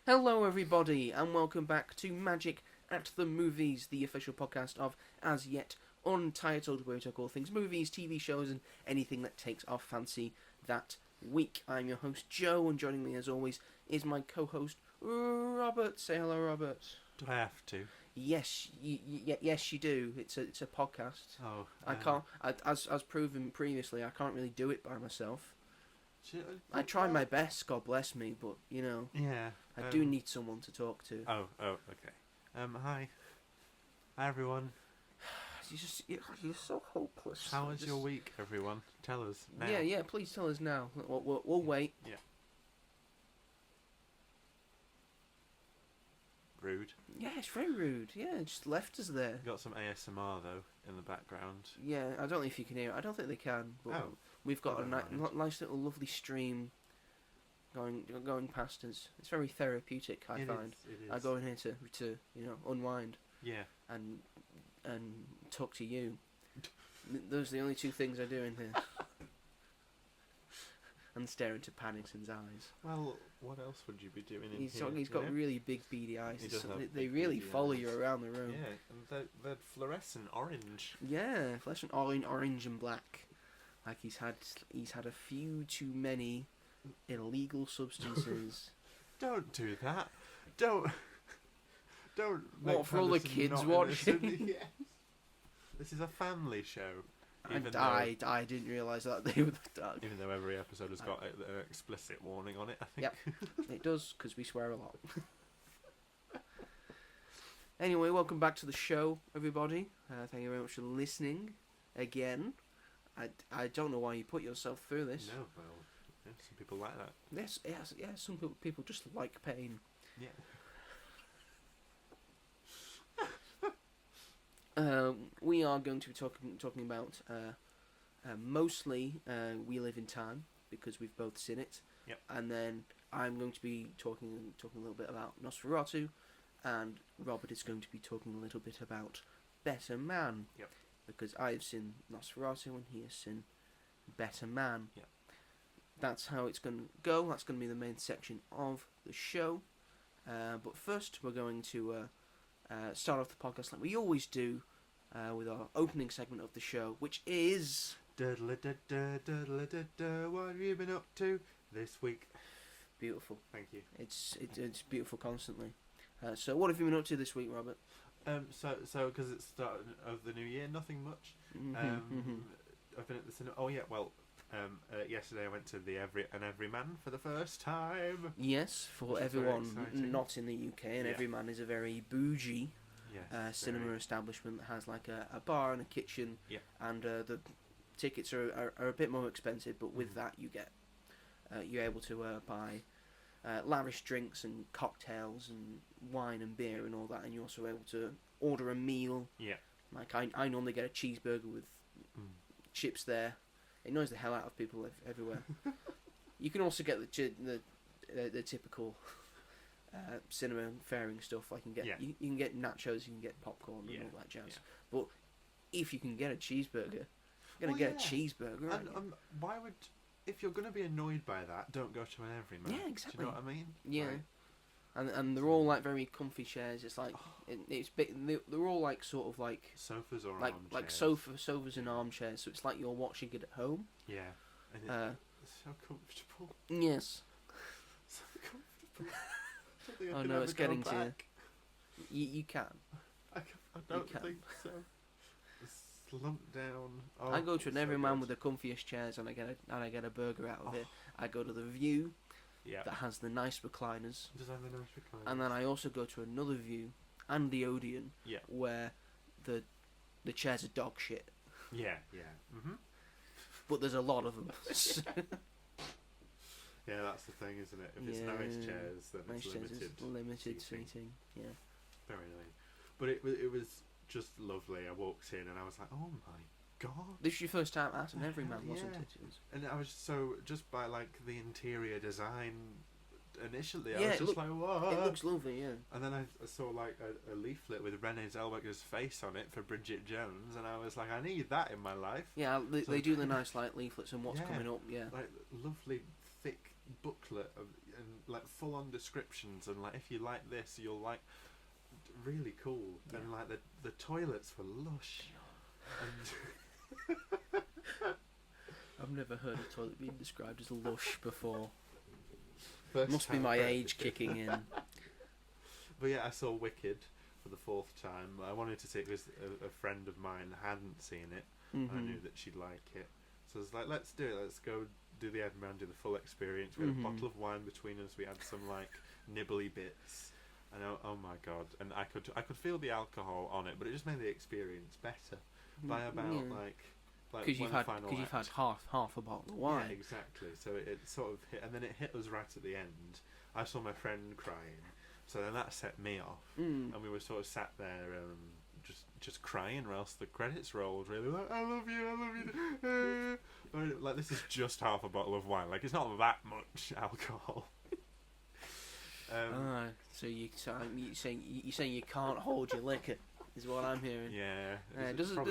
Hello, everybody, and welcome back to Magic at the Movies, the official podcast of As Yet Untitled, where we talk all things movies, TV shows, and anything that takes our fancy that week. I'm your host, Joe, and joining me, as always, is my co-host, Robert. Say hello, Robert. Do I have to? Yes, yes, you do. It's a podcast. Oh, I can't. As proven previously, I can't really do it by myself. I try my best, God bless me, but Yeah. I do need someone to talk to. Oh, okay. Hi. Hi, everyone. You're so hopeless. How was your week, everyone? Tell us now. Yeah. Please tell us now. We'll wait. Yeah. Rude. Yeah, it's very rude. Yeah, it just left us there. Got some ASMR though in the background. Yeah, I don't know if you can hear it. I don't think they can. But Oh. we've got a Never mind. nice little lovely stream going past us. It's very therapeutic. I find. It is. I go in here to unwind Yeah. and talk to you. Those are the only two things I do in here. And stare into Paddington's eyes. Well, what else would you be doing in He's here? got really big beady eyes. He does have They big really beady follow eyes. you around the room. Yeah, and they're fluorescent orange. Yeah, flesh and orange and black. Like he's had a few too many illegal substances. Don't do that. Don't. What, make for all the Paddington kids not watching? innocent. Yes. This is a family show. I didn't realise that they were that. Even though every episode has got an explicit warning on it, I think. Yep. It does, because we swear a lot. Anyway, welcome back to the show, everybody. Thank you very much for listening again. I don't know why you put yourself through this. No, well, yeah, some people like that. Yes, some people just like pain. Yeah. We are going to be talking about mostly We Live in Time, because we've both seen it. Yep. And then I'm going to be talking a little bit about Nosferatu, and Robert is going to be talking a little bit about Better Man. Yep. Because I've seen Nosferatu and he has seen Better Man. Yep. That's how it's going to go. That's going to be the main section of the show. But first, we're going to start off the podcast like we always do with our opening segment of the show, which is... What have you been up to this week? Beautiful. Thank you. It's beautiful constantly. So what have you been up to this week, Robert? So because it's the start of the new year, nothing much. I've been at the cinema. Oh yeah, well, yesterday I went to the Everyman for the first time. Yes, for Which is very everyone exciting. not in the UK, and Yeah. Everyman is a very bougie Yes. cinema very. establishment that has like a bar and a kitchen, Yeah. and the tickets are a bit more expensive, but with that you get you're able to buy lavish drinks and cocktails and wine and beer and all that, and you're also able to order a meal. Yeah. Like I normally get a cheeseburger with chips there. It annoys the hell out of people everywhere. You can also get the typical cinema faring stuff. Like you can get nachos, you can get popcorn and all that jazz. Yeah. But if you can get a cheeseburger, you're gonna get a cheeseburger. Aren't you? And why would, if you're going to be annoyed by that, don't go to an Everyman. Yeah, exactly. Do you know what I mean? Yeah. Right. And they're all like very comfy chairs. It's like it's big. They're all like sort of like Sofas or like armchairs. sofas and armchairs. So it's like you're watching it at home. Yeah. And it's so comfortable. Yes. So comfortable. I don't think I Oh can no, ever it's go getting to you. back. You can. I don't can. think so. Slump down. Oh, I go to an so Everyman good. with the comfiest chairs, and I get a burger out of it. I go to the View Yeah. that has the nice recliners, Does have a nice recliner? and then I also go to another View and the Odeon Yeah. where the chairs are dog shit, Yeah. but there's a lot of them. Yeah, that's the thing, isn't it? If it's nice Yeah. chairs, then Nice it's chairs limited. is limited seating. seating. Yeah. Very nice. But it was just lovely. I walked in and I was like, oh my god. This is your first time at an Everyman, wasn't Yeah. it? And I was so, just by like the interior design initially, I Yeah, was just like, whoa. It looks lovely, yeah. And then I saw like a leaflet with Renee Zellweger's face on it for Bridget Jones, and I was like, I need that in my life. Yeah, they So- do the nice like leaflets and what's Yeah. coming up, yeah. Like lovely thick booklet of and like full on descriptions, and like if you like this, you'll like really cool. Yeah. And like the toilets were lush. And I've never heard a toilet being described as lush before. First Must be my age kicking in. But yeah, I saw Wicked for the 4th time. I wanted to see it because a friend of mine hadn't seen it. And I knew that she'd like it. So I was like, let's do it. Let's go do the Edinburgh and do the full experience. We had a bottle of wine between us. We had some like nibbly bits. And oh my god! And I could feel the alcohol on it, but it just made the experience better by about like because you've had half a bottle of wine. Yeah, exactly. So it sort of hit, and then it hit us right at the end. I saw my friend crying, so then that set me off, and we were sort of sat there just crying, or else the credits rolled. Really, like I love you. Like this is just half a bottle of wine. Like it's not that much alcohol. So you're saying you can't hold your liquor, is what I'm hearing. Yeah, it doesn't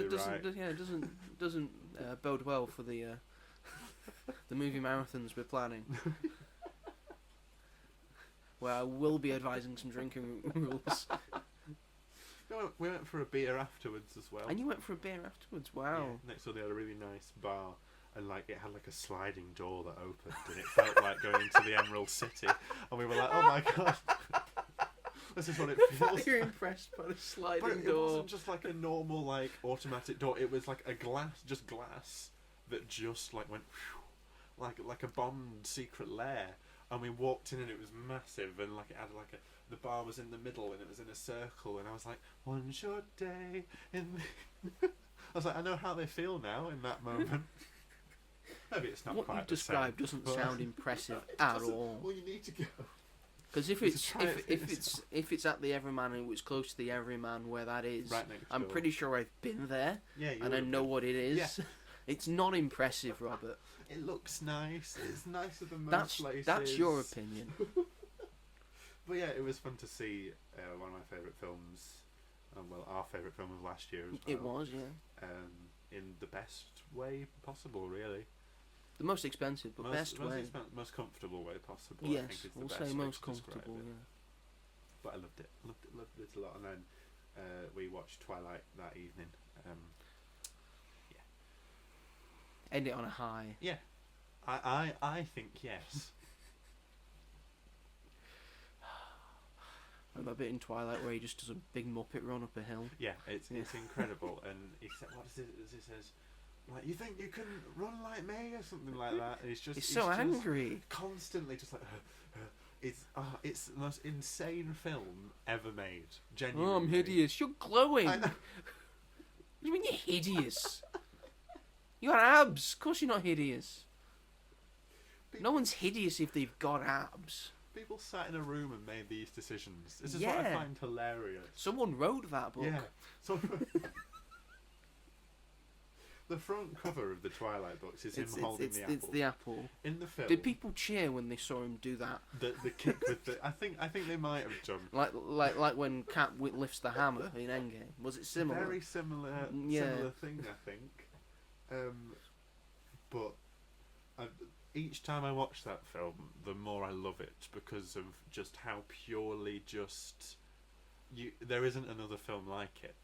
bode well for the movie marathons we're planning. Where I will be advising some drinking rules. We went for a beer afterwards as well. And you went for a beer afterwards? Wow. Yeah, next door they had a really nice bar. And like it had like a sliding door that opened, and it felt like going into the Emerald City. And we were like, "Oh my god, this is what it feels." You're impressed by the sliding door. But it wasn't just like a normal like automatic door. It was like a glass that just like went whew, like a Bond secret lair. And we walked in, and it was massive, and like it had like the bar was in the middle, and it was in a circle, and I was like, "One short day in." I was like, I know how they feel now in that moment. Maybe it's not what quite you've described doesn't sound impressive at all. Well, you need to go. Because if it's at the Everyman and it's close to the Everyman where that is, right next I'm door. pretty sure I've been there. Yeah, and I know what it is. Yeah. It's not impressive, Robert. It looks nice. It's nicer than most places. That's your opinion. But yeah, it was fun to see one of my favourite films. Well, our favourite film of last year as well. It was, yeah. In the best way possible, really. The most expensive, but best way. Most comfortable way possible. Yes, I think is the we'll best say way most to describe comfortable, it. yeah. But I loved it a lot. And then we watched Twilight that evening. End it on a high. Yeah, I think yes. Remember a bit in Twilight where he just does a big Muppet run up a hill? Yeah, it's incredible. And he said, what is it? He says, like, you think you can run like me or something like that? And he's so angry. Constantly just like, it's the most insane film ever made. Genuinely. Oh, I'm hideous. You're glowing. What do you mean you're hideous? You got abs. Of course you're not hideous. No one's hideous if they've got abs. People sat in a room and made these decisions. This is what I find hilarious. Someone wrote that book. Yeah. The front cover of the Twilight books is him holding the apple. It's the apple. In the film. Did people cheer when they saw him do that? The kick with the. I think they might have done. Like when Cap lifts the hammer in Endgame. Was it similar? Very similar. Similar thing, I think. But each time I watch that film, the more I love it because of just how purely there isn't another film like it.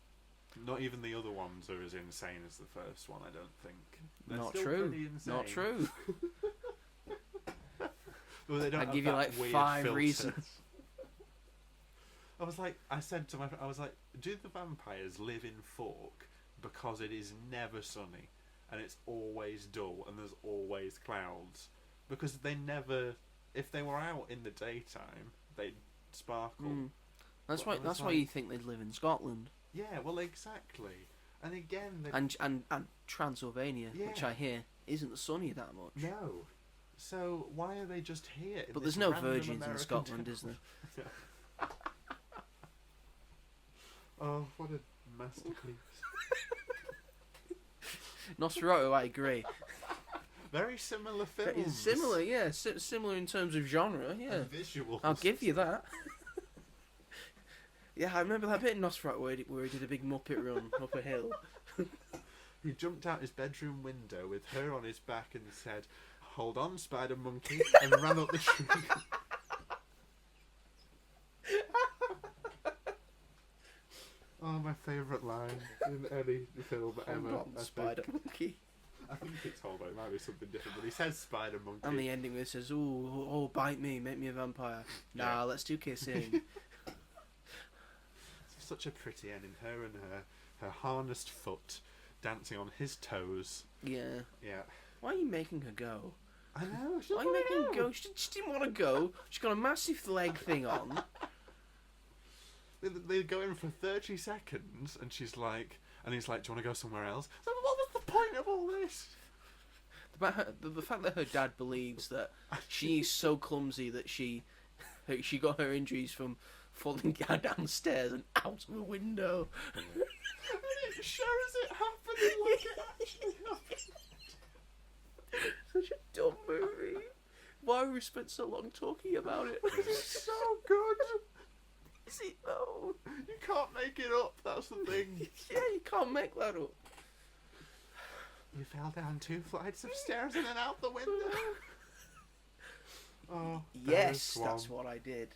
Not even the other ones are as insane as the first one, I don't think. They're Not still true. pretty insane. Not true. Well, they don't I'd give you like 5 filter. reasons. I said to my friend, do the vampires live in Fork because it is never sunny and it's always dull and there's always clouds? Because they never, if they were out in the daytime, they'd sparkle. That's why you think they'd live in Scotland. Yeah, well, exactly. And again, and Transylvania, which I hear isn't sunny that much. No. So why are they just here? But there's no virgins in Scotland, is there? Oh, what a masterpiece! Nosferatu, I agree. Very similar films. Similar, yeah. Similar in terms of genre, yeah. And visuals. I'll give you that. Yeah, I remember that bit in Nosferatu where he did a big Muppet run up a hill. He jumped out his bedroom window with her on his back and said, "Hold on, spider monkey," and ran up the tree. my favourite line in any film ever. Hold on, Spider Monkey. I think it's hold on, it might be something different, but he says Spider Monkey. And the ending where it says, oh, bite me, make me a vampire. Nah, let's do kissing. It's such a pretty ending. Her and her harnessed foot dancing on his toes. Yeah. Yeah. Why are you making her go? I know. Why are you making her go? She didn't want to go. She's got a massive leg thing on. They go in for 30 seconds, and she's like, and he's like, "Do you want to go somewhere else?" So what was the point of all this? The fact that her dad believes that she's so clumsy that she got her injuries from falling downstairs and out of a window. And it shows it happening like it actually happened. Such a dumb movie. Why have we spent so long talking about it? It's so good. Is it though? You can't make it up. That's the thing. Yeah, you can't make that up. You fell down 2 flights of stairs and then out the window. Oh, yes, that's what I did.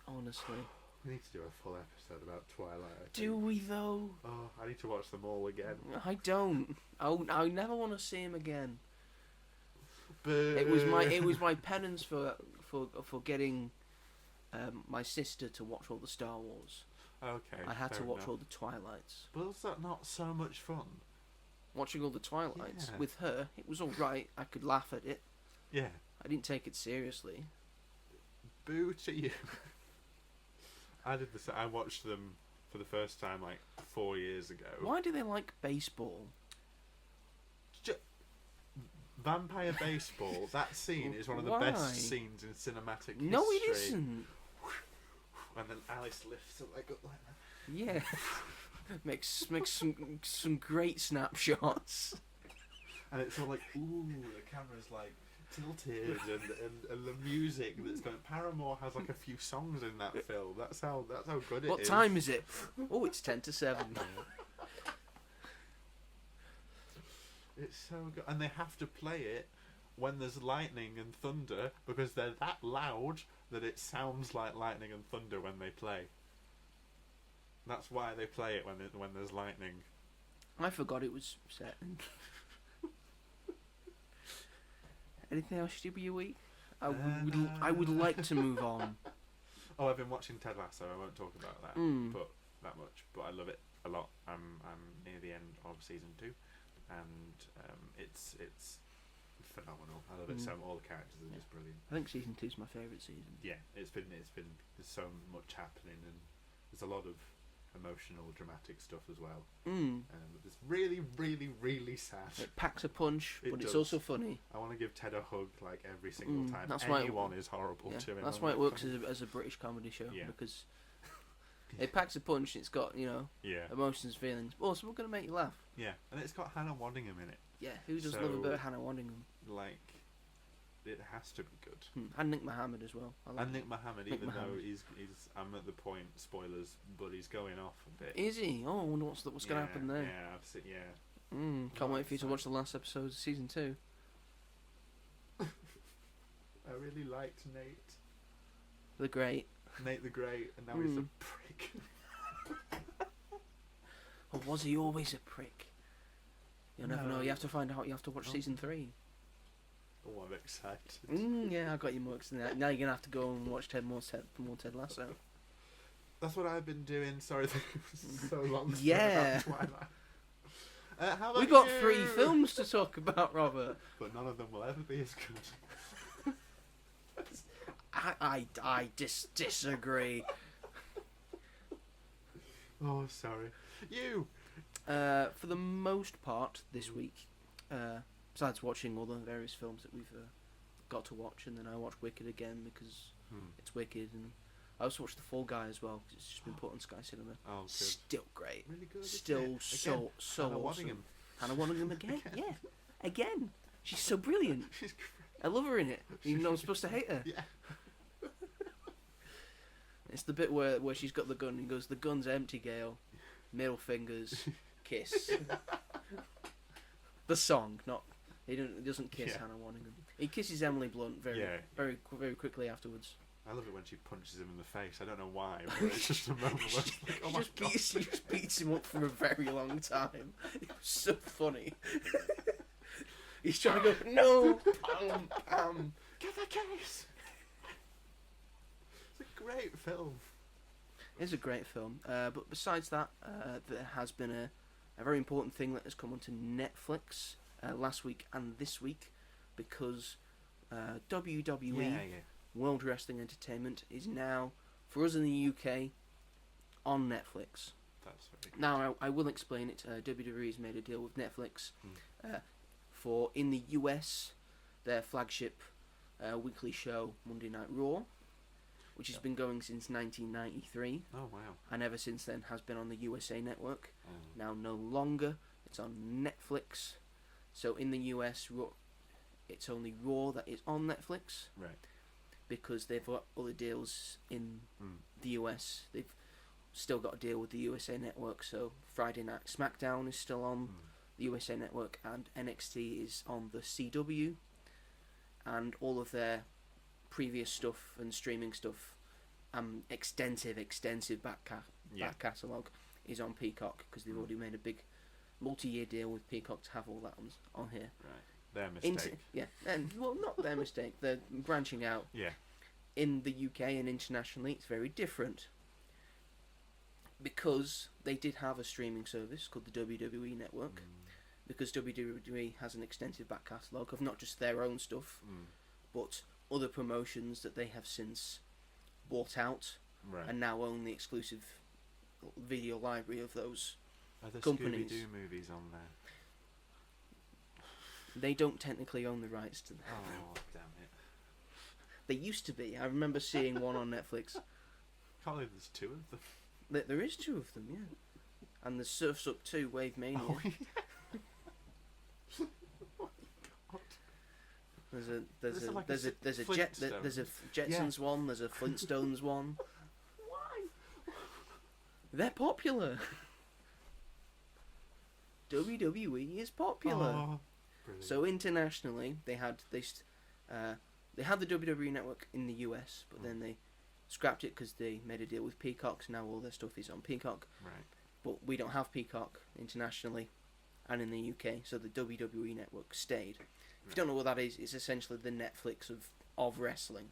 Honestly. We need to do a full episode about Twilight. Do we though? Oh, I need to watch them all again. I don't. I never want to see him again. But It was my penance for getting my sister to watch all the Star Wars. Okay. I had to fair watch enough. all the Twilights. But was that not so much fun? Watching all the Twilights Yeah. with her, it was all right. I could laugh at it. Yeah. I didn't take it seriously. Boo to you. I did this. I watched them for the first time like 4 years ago. Why do they like baseball? Vampire baseball. That scene is one of the Why? best scenes in cinematic history. No, it isn't. And then Alice lifts it like up like that. Yeah, makes some great snapshots. And it's all like, ooh, the camera's like tilted, and the music that's going. Paramore has like a few songs in that film. That's how good it is. What time is it? Oh, it's 6:50. It's so good, and they have to play it when there's lightning and thunder because they're that loud that it sounds like lightning and thunder when they play. That's why they play it when there's lightning. I forgot it was set. Anything else you do with your week? I would like to move on. Oh, I've been watching Ted Lasso. I won't talk about that, but that much. But I love it a lot. I'm near the end of season 2, and it's phenomenal. I love it so. All the characters are just brilliant. I think season 2's my favourite season. Yeah, it's been there's so much happening, and there's a lot of emotional, dramatic stuff as well. It's really, really, really sad. It packs a punch, but it's does. also funny. I want to give Ted a hug like every single time that's why anyone is horrible to him. That's why it works as a British comedy show, because it packs a punch. It's got emotions, feelings. But also, we're gonna make you laugh. Yeah, and it's got Hannah Waddingham in it. Yeah, who doesn't love a bit of Hannah Waddingham? Like, it has to be good. And Nick Mohammed as well. And Nick Mohammed, even though he's I'm at the point, spoilers, but he's going off a bit. Is he? Oh, I wonder what's going to happen there. Yeah, I've seen. Yeah. Can't wait for you to watch the last episode of season 2. I really liked Nate. The Great. Nate the Great, and now he's a prick. Or was he always a prick? You'll never know. You have to find out. You have to watch season 3. Oh, I'm excited. Yeah, I got you more excited. Now you're gonna have to go and watch more Ted Lasso. That's what I've been doing. Sorry, so long. Yeah. How about We got you? 3 films to talk about, Robert. But none of them will ever be as good. I disagree. Oh, sorry. You. For the most part this week, besides watching all the various films that we've got to watch, and then I watched Wicked again because it's Wicked, and I also watched The Fall Guy as well because it's just been put on Sky Cinema. Oh, good. Still great. Really good. Still again, so Hannah awesome. Waddingham. Hannah Waddingham again. Yeah, again. She's so brilliant. She's great. I love her in it, even though I'm supposed to hate her. Yeah. It's the bit where she's got the gun and he goes, "The gun's empty, Gail. Middle fingers, kiss." The song, not he doesn't kiss Hannah Waddingham. He kisses Emily Blunt very quickly afterwards. I love it when she punches him in the face. I don't know why, but it's just a moment where it's like, oh my god. She just beats him up for a very long time. It was so funny. He's trying to go, no, pam, pam. Get the case! It's a great film. It's a great film. But besides that, there has been a very important thing that has come onto Netflix last week and this week, because WWE, World Wrestling Entertainment, is now, for us in the UK, on Netflix. That's very good. Now, I will explain it. WWE has made a deal with Netflix for, in the US, their flagship weekly show, Monday Night Raw, which has been going since 1993. Oh, wow. And ever since then has been on the USA Network. Now no longer. It's on Netflix. So in the US, it's only Raw that is on Netflix. Right. Because they've got other deals in the US. They've still got a deal with the USA Network. So Friday Night SmackDown is still on the USA Network, and NXT is on the CW. And all of their previous stuff and streaming stuff, extensive back catalogue, is on Peacock, because they've already made a big multi-year deal with Peacock to have all that on here. Right. Their mistake. Well, not their mistake. They're branching out. Yeah. In the UK and internationally, it's very different, because they did have a streaming service called the WWE Network, because WWE has an extensive back catalogue of not just their own stuff, but other promotions that they have since bought out, and now own the exclusive video library of those companies. Scooby-Doo movies on there? They don't technically own the rights to them. Oh, damn it. They used to be. I remember seeing one on Netflix. Can't believe there's two of them. There is two of them, yeah. And there's Surf's Up 2, Wave Mania. Oh, yeah. There's a Jetsons one. There's a Flintstones one. Why? They're popular. WWE is popular. Oh, so internationally, they had the WWE Network in the US, but then they scrapped it because they made a deal with Peacock. So now all their stuff is on Peacock. Right. But we don't have Peacock internationally and in the UK, so the WWE Network stayed. If you don't know what that is, it's essentially the Netflix of wrestling.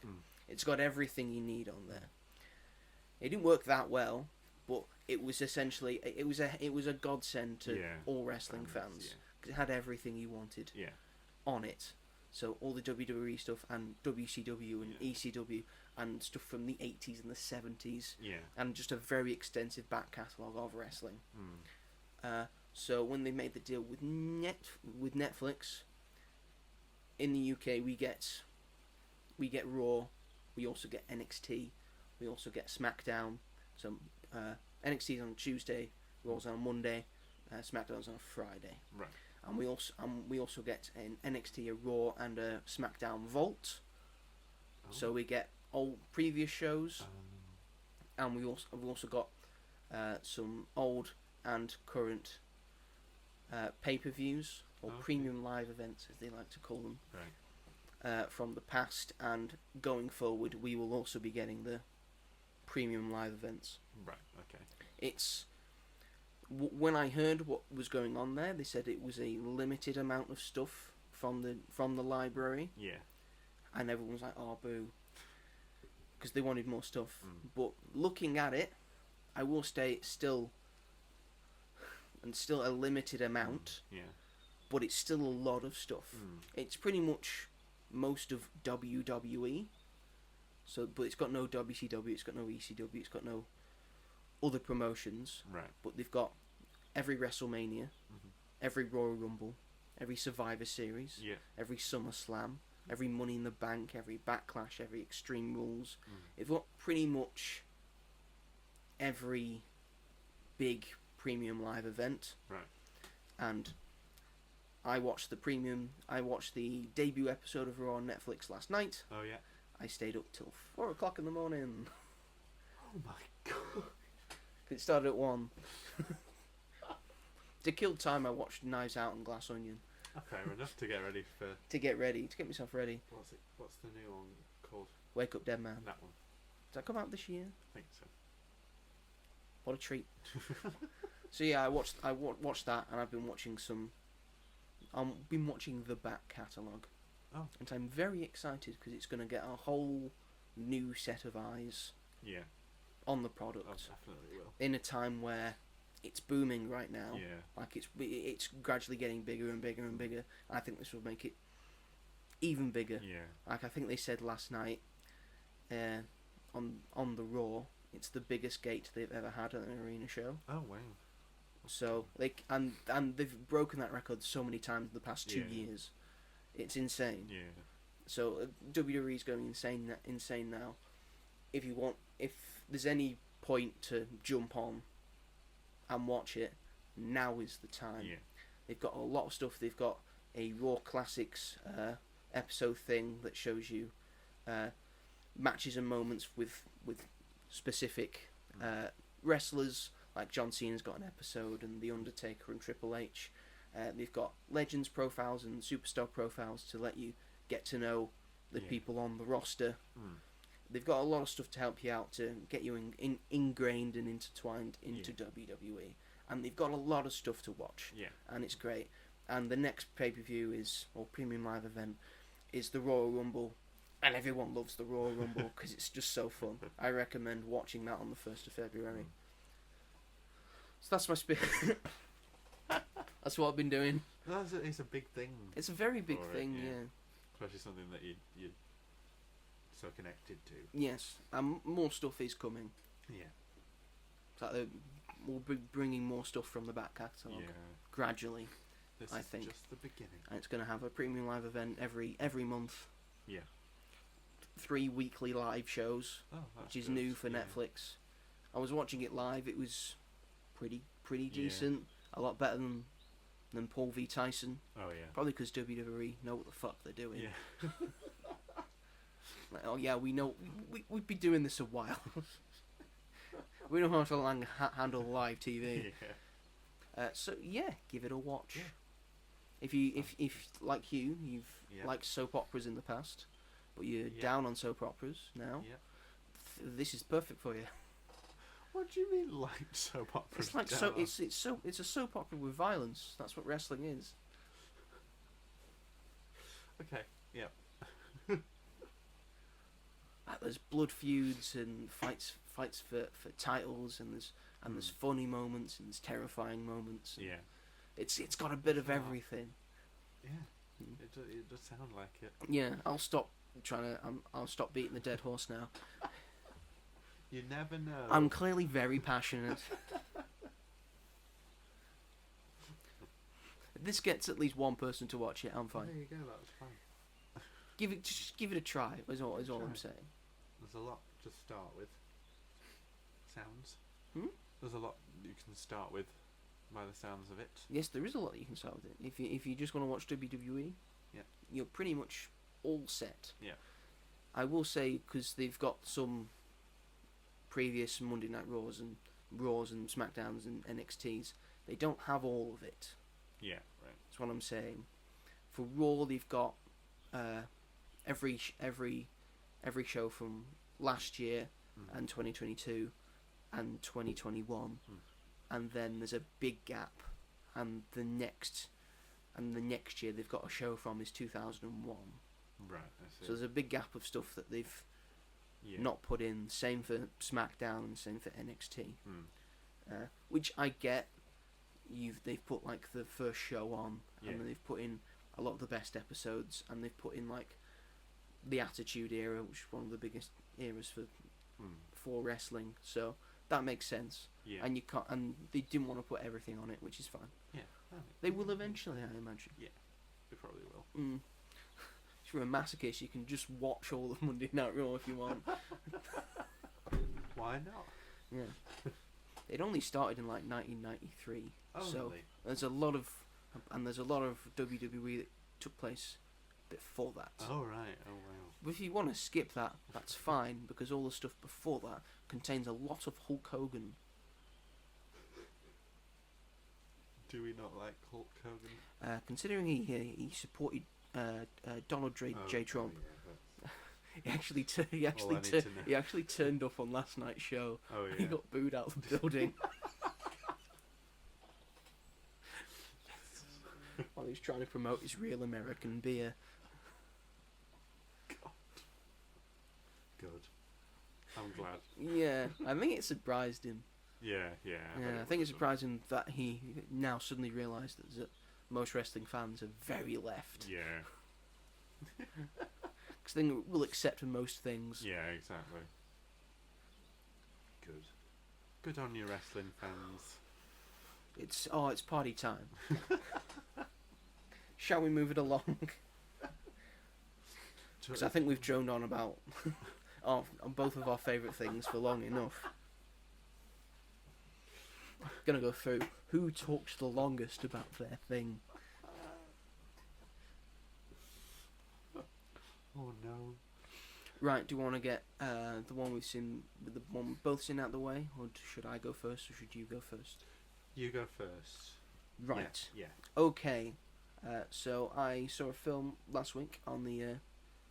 It's got everything you need on there. It didn't work that well, but it was essentially it was a godsend to all wrestling fans, because it had everything you wanted on it. So all the WWE stuff and WCW and ECW and stuff from the 80s and the 70s, and just a very extensive back catalogue of wrestling. So when they made the deal with Netflix, in the UK we get Raw, we also get NXT, we also get SmackDown. So NXT's on Tuesday, Raw's on Monday, SmackDown's on Friday. Right. And we also get an NXT, a Raw, and a SmackDown Vault. So we get old previous shows, and we've also got some old and current pay-per-views, or premium live events, as they like to call them, from the past. And going forward, we will also be getting the premium live events. Right. Okay. It's when I heard what was going on there, they said it was a limited amount of stuff from the library. Yeah. And everyone was like, "Oh, boo," because they wanted more stuff. But looking at it, I will say it's still a limited amount. Yeah. But it's still a lot of stuff. It's pretty much most of WWE. So, but it's got no WCW, it's got no ECW, it's got no other promotions. Right. But they've got every WrestleMania, every Royal Rumble, every Survivor Series, every SummerSlam, every Money in the Bank, every Backlash, every Extreme Rules. They've got pretty much every big premium live event. Right. And I watched the debut episode of Raw on Netflix last night. Oh yeah. I stayed up till 4 o'clock in the morning. Oh my god. It started at 1. To kill time, I watched Knives Out and Glass Onion. Fair enough, to get ready for... To get myself ready. What's the new one called? Wake Up Dead Man. That one. that come out this year? I think so. What a treat. So yeah, I watched that, and I've been watching the back catalogue. Oh. And I'm very excited because it's going to get a whole new set of eyes Yeah. on the product. Oh, definitely will. In a time where it's booming right now. Yeah. Like it's gradually getting bigger and bigger and bigger. I think this will make it even bigger. Yeah. Like I think they said last night, on the Raw, it's the biggest gate they've ever had at an arena show. Oh wow. So and they've broken that record so many times in the past 2 years. It's insane. Yeah. So WWE's going insane now. If there's any point to jump on and watch it, now is the time. Yeah. They've got a lot of stuff. They've got a Raw Classics episode thing that shows you matches and moments with specific wrestlers. Like John Cena's got an episode, and The Undertaker and Triple H. They've got Legends profiles and Superstar profiles to let you get to know the people on the roster. Mm. They've got a lot of stuff to help you out to get you ingrained and intertwined into WWE. And they've got a lot of stuff to watch. Yeah. And it's great. And the next pay-per-view or premium live event is the Royal Rumble. And everyone loves the Royal Rumble because it's just so fun. I recommend watching that on the 1st of February. So that's my spiel. That's what I've been doing. No, it's a big thing. It's a very big thing, it, yeah. Especially something that you're so connected to. Yes, and more stuff is coming. Yeah. It's like we'll be bringing more stuff from the back catalogue gradually. This I is think. just the beginning. And it's going to have a premium live event every month. Yeah. 3 weekly live shows, which is new for Netflix. I was watching it live. It was pretty decent. A lot better than Paul v Tyson. Oh yeah. Probably because WWE know what the fuck they're doing. Yeah. Like, oh yeah, we know. We've been doing this a while. We know how to handle live TV. Yeah. So yeah, give it a watch. Yeah. If like you've liked soap operas in the past, but you're down on soap operas now, this is perfect for you. What do you mean, like soap opera? It's like it's a soap opera with violence. That's what wrestling is. Okay. Yeah. There's blood feuds and fights for titles, and there's funny moments and there's terrifying moments. Yeah. It's got a bit of everything. Yeah. It does sound like it. Yeah, I'll stop beating the dead horse now. You never know. I'm clearly very passionate. If this gets at least one person to watch it, I'm fine. There you go. That was fine. Just give it a try. Is all I'm saying. There's a lot to start with. Sounds. There's a lot you can start with, by the sounds of it. Yes, there is a lot you can start with it. If you just want to watch WWE, you're pretty much all set. Yeah. I will say, because they've got some previous Monday Night Raws and SmackDowns and NXTs, they don't have all of it. Yeah, right. That's what I'm saying. For Raw, they've got every show from last year and 2022 and 2021, and then there's a big gap, and the next year they've got a show from is 2001. Right, I see. So there's a big gap of stuff that they've not put in. Same for SmackDown and same for NXT, which I get. They've put like the first show on, and then they've put in a lot of the best episodes, and they've put in like the Attitude Era, which is one of the biggest eras for wrestling. So that makes sense. Yeah. And you can't, and they didn't want to put everything on it, which is fine. Yeah. They will eventually, I imagine. Yeah, they probably will. If you're a masochist, you can just watch all of Monday Night Raw if you want. Why not? Yeah. It only started in like 1993. Oh, so really? there's a lot of WWE that took place before that. Oh, right. Oh, wow. But if you want to skip that, that's fine, because all the stuff before that contains a lot of Hulk Hogan. Do we not like Hulk Hogan? Considering he supported Donald J. Trump, Yeah, he actually know. he actually turned up on last night's show. Oh He yeah. got booed out of the building. While he was trying to promote his real American beer. Good. I'm glad. Yeah, I think it surprised him. Yeah. Yeah, I think it surprised him that he now suddenly realised that most wrestling fans are very left. Yeah. Because they will accept most things. Yeah, exactly. Good. Good on you, wrestling fans. It's party time. Shall we move it along? Because I think we've droned on about on both of our favourite things for long enough. Gonna go through who talks the longest about their thing. Oh no. Right, do you want to get the one we've seen, the one we've both seen out the way, or should I go first, or should you go first? You go first. Right. Yeah. Okay. So I saw a film last week on the.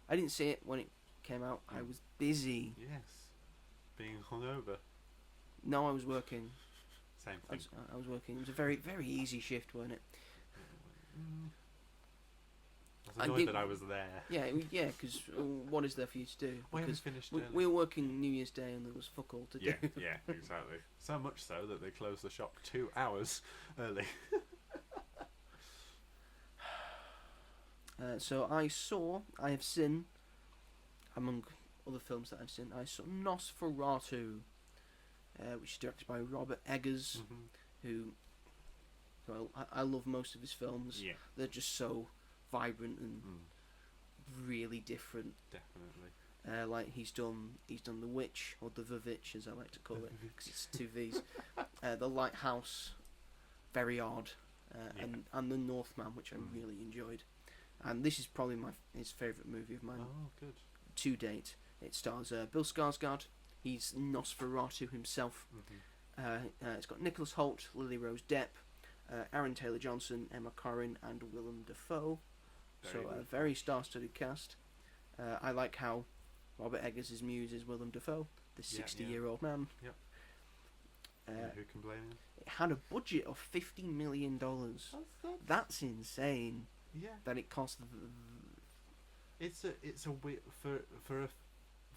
I didn't see it when it came out. I was busy. Yes. Being hungover. No, I was working. Same thing. I was working. It was a very, very easy shift, wasn't it? I was annoyed that I was there. Yeah, because what is there for you to do? We haven't Because finished we were working New Year's Day and there was fuck all to do. Yeah, exactly. So much so that they closed the shop 2 hours early. So I have seen, among other films that I've seen, I saw Nosferatu, which is directed by Robert Eggers, who, well, I love most of his films. Yeah. They're just so vibrant and really different. Definitely. Like he's done The Witch, or The Vivitch as I like to call it, because it's 2 V's. The Lighthouse, very odd, and The Northman, which I really enjoyed. And this is probably his favourite movie of mine. Oh, good. To date. It stars Bill Skarsgård. He's Nosferatu himself. It's got Nicholas Hoult, Lily Rose Depp, Aaron Taylor Johnson, Emma Corrin, and Willem Dafoe. Very star-studded cast. I like how Robert Eggers' muse is Willem Dafoe, the 60-year-old man. Yep. Who can blame him? It had a budget of $50 million. That's insane. Yeah. That it cost. It's a weird for a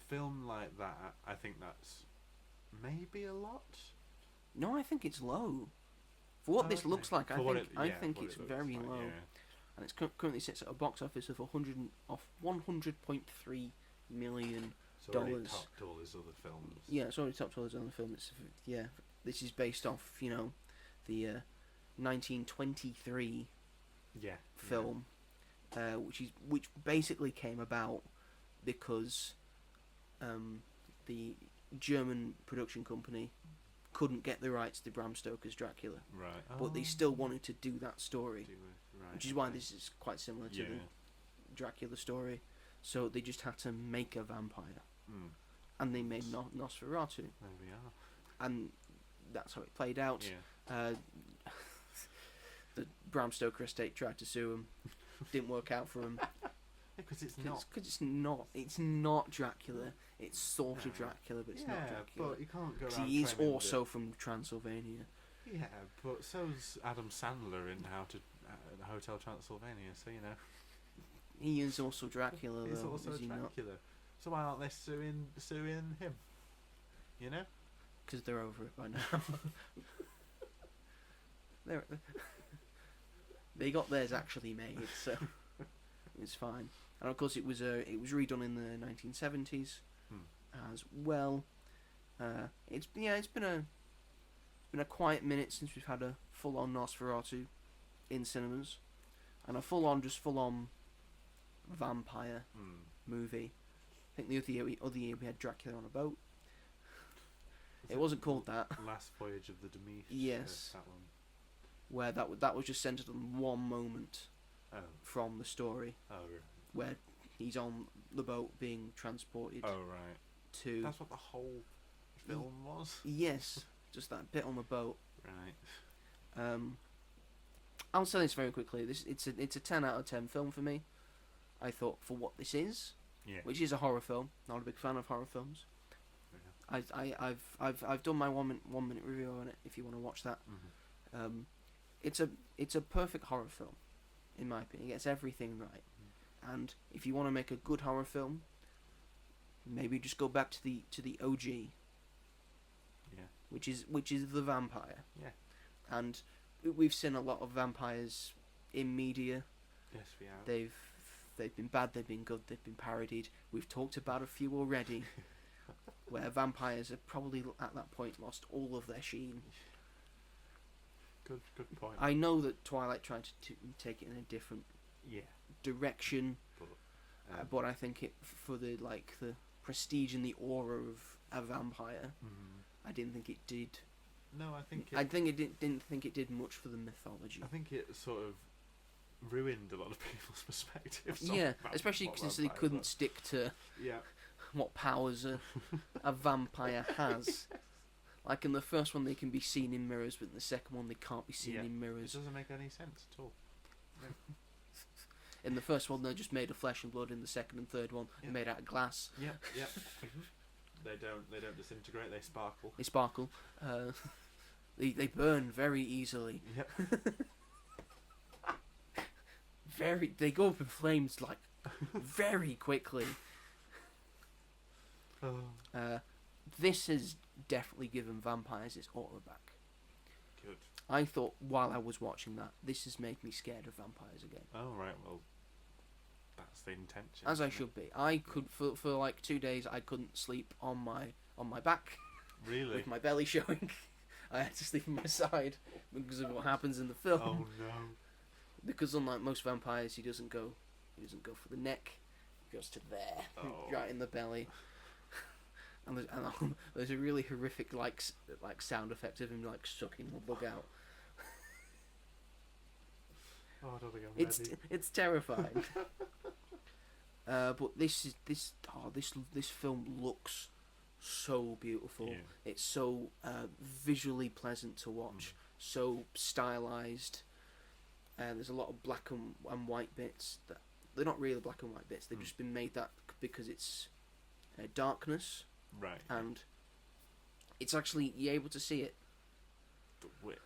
film like that. I think that's maybe a lot. No, I think it's low. For what this looks like, I think it's very low. Yeah. And it's currently sits at a box office of $100.3 million. It's already topped all his other films. Yeah, it's already topped all his other films. This is based off the 1923 film, which basically came about because the German production company couldn't get the rights to Bram Stoker's Dracula, right? But they still wanted to do that story, which is why this is quite similar to the Dracula story. So they just had to make a vampire, and they made Nosferatu. There we are, and that's how it played out. Yeah. The Bram Stoker estate tried to sue him, didn't work out for him. Because it's not Dracula. It's sort of Dracula, but it's not Dracula. But you can't go around. He is also from Transylvania. Yeah, but so's Adam Sandler in Hotel Transylvania. So you know. He is also Dracula. He's though, also is he Dracula. Not? So why aren't they suing him? You know. Because they're over it by now. They got theirs actually made, so it's fine. And of course, it was redone in the 1970s as well. It's been a quiet minute since we've had a full-on Nosferatu in cinemas, and a full-on vampire movie. I think the other year we had Dracula on a boat. It wasn't called that. Last Voyage of the Demeter. Yes. That one. Where that was just centered on one moment from the story. Oh, right. Where he's on the boat being transported. Oh, right. To. That's what the whole film was. Yes, just that bit on the boat. Right. I'll say this very quickly. It's a 10 out of 10 film for me. I thought for what this is, Yeah. which is a horror film. Not a big fan of horror films. Yeah. I've done my 1 minute review on it. If you want to watch that, Mm-hmm. it's a perfect horror film, in my opinion. It gets everything right. And if you want to make a good horror film, maybe just go back to the OG, Yeah. which is the vampire. Yeah. And we've seen a lot of vampires in media. Yes, we have. They've been bad, they've been good, they've been parodied. We've talked about a few already, where vampires have probably at that point lost all of their sheen. Good point. I know that Twilight tried to take it in a different Yeah. direction, But, but I think it for the prestige and the aura of a vampire, I didn't think it did. No, I think Didn't think it did much for the mythology. I think it sort of ruined a lot of people's perspectives. Yeah, on especially what since they vampires couldn't are. stick to Yeah. what powers a vampire has. Like in the first one, they can be seen in mirrors, but in the second one, they can't be seen Yeah. in It mirrors. doesn't make any sense at all. In the first one, they're just made of flesh and blood. In the second and third one, they're Yeah. made out of glass. Yeah. Yeah. They don't disintegrate. They sparkle. They sparkle. They burn very easily. Yep. They go up in flames like very quickly. Oh, This has definitely given vampires its aura back. good. I thought while I was watching that, this has made me scared of vampires again. Oh right. Well, that's the intention. As I isn't it? should be. I could for like 2 days I couldn't sleep on my back Really? with my belly showing. I had to sleep on my side because of what happens in the film. Oh no. Because unlike most vampires, he doesn't go for the neck. He goes to there, Oh. right in the belly. And there's a really horrific like sound effect of him like sucking the bug out. Oh, I don't think I'm ready. It's terrifying. But this film looks so beautiful. Yeah. It's so visually pleasant to watch. So stylized. There's a lot of black and white bits that they're not really black and white bits. They've just been made that because it's darkness, Right. and it's actually you're able to see it,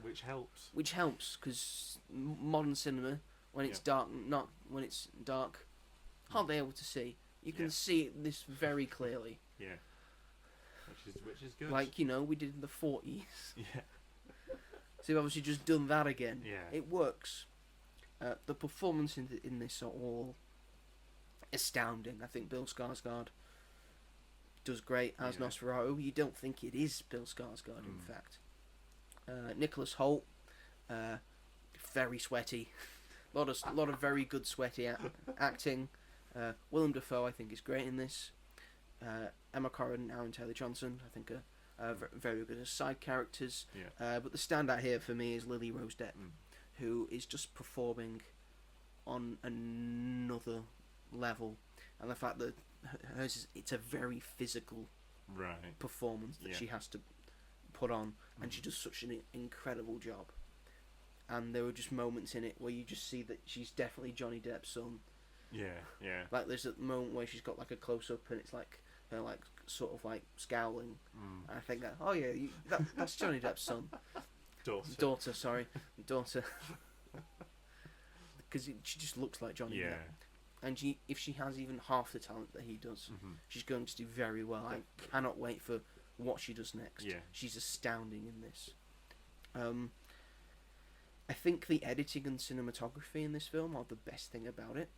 Which helps. which helps because modern cinema when it's Yeah. dark, not when it's dark, hardly able to see. You can Yeah. see this very clearly. Yeah. Which is good. Like we did in the 40s. Yeah. So we've obviously just done that again. Yeah. It works. The performance in this are all astounding. I think Bill Skarsgård does great as Yeah. Nosferatu. You don't think it is Bill Skarsgård, in fact. Nicholas Hoult, very sweaty. lot of very good sweaty acting. Willem Dafoe, I think, is great in this. Emma Corrin and Aaron Taylor Johnson, I think, are very good as side characters. Yeah. But the standout here for me is Lily Rose Depp, who is just performing on another level, and the fact that hers it's a very physical Right. performance that Yeah. she has to put on, and she does such an incredible job. And there were just moments in it where you just see that she's definitely Johnny Depp's son. Yeah. Yeah. Like there's a moment where she's got like a close up and it's like her like sort of like scowling. And I think that that's Johnny Depp's son. Daughter, sorry, daughter. Because she just looks like Johnny Yeah. Depp. And if she has even half the talent that he does, Mhm. she's going to do very well. I cannot wait for what she does next. Yeah. She's astounding in this. I think the editing and cinematography in this film are the best thing about it.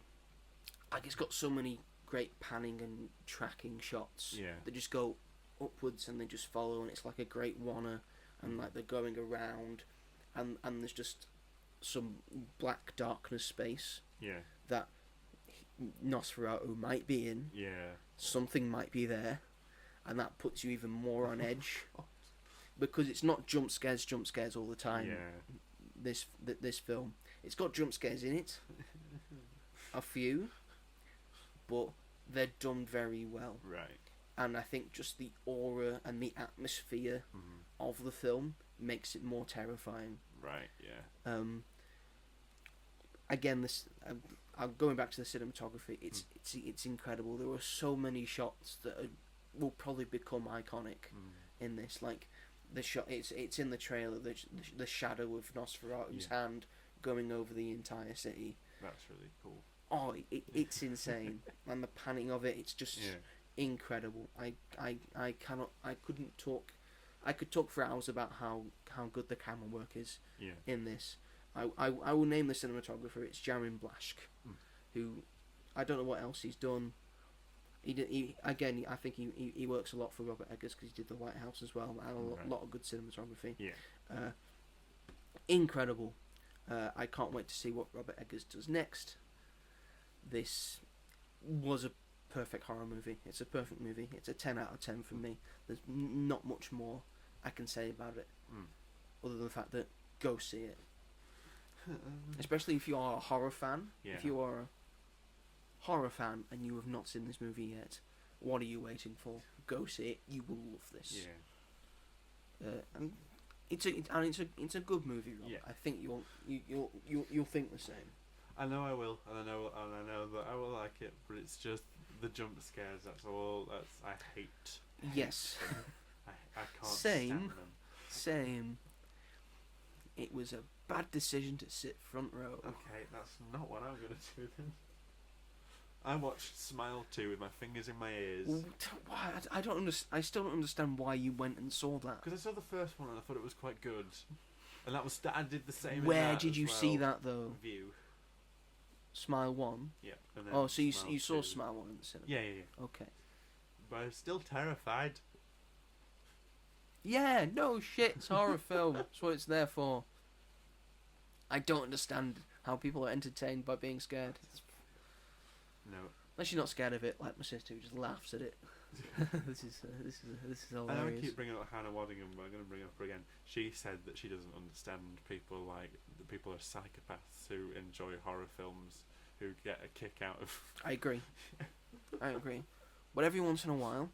Like it's got so many great panning and tracking shots Yeah. that just go upwards and they just follow, and it's like a great wanna, and like they're going around, and there's just some black darkness space Yeah. that Nosferatu might be in. Yeah. Something might be there, and that puts you even more on edge because it's not jump scares all the time. Yeah. This film, it's got jump scares in it, a few, but they're done very well. Right. And I think just the aura and the atmosphere of the film makes it more terrifying. Right. Yeah. again, this I'm going back to the cinematography. It's incredible. There are so many shots that will probably become iconic in this. Like the shot, it's in the trailer. The shadow of Nosferatu's hand going over the entire city. That's really cool. Oh, it's insane, and the panning of it, it's just incredible. I could talk for hours about how good the camera work is in this. I will name the cinematographer. It's Jarin Blaschke, who I don't know what else he's done. I think he works a lot for Robert Eggers because he did The White House as well. And a lot of good cinematography. Yeah. Incredible. I can't wait to see what Robert Eggers does next. This was a perfect horror movie. It's a perfect movie. It's a 10 out of 10 for me. There's not much more I can say about it, other than the fact that go see it. Especially if you are a horror fan. Yeah. If you are a horror fan and you have not seen this movie yet, what are you waiting for? Go see it. You will love this. Yeah. And it's a good movie, Rob. Yeah. I think you'll think the same. I know I will, and I know that I will like it, but it's just the jump scares. That's all. I hate. Yes. I can't stand them. Same. It was a bad decision to sit front row. Okay, that's not what I'm gonna do then. I watched Smile 2 with my fingers in my ears. Why? I don't understand. I still don't understand why you went and saw that. Because I saw the first one and I thought it was quite good, and I did the same. Where in that did as you well. see that though? View. Smile 1? Yeah. And then Oh, so you saw 2. Smile 1 in the cinema? Yeah. Okay. But I was still terrified. Yeah, no shit, it's a horror film. That's what it's there for. I don't understand how people are entertained by being scared. No. Unless you're not scared of it, like my sister who just laughs at it. This is hilarious. I know I keep bringing up Hannah Waddingham, but I'm going to bring it up again. She said that she doesn't understand people like that people are psychopaths who enjoy horror films, who get a kick out of. I agree. But every once in a while,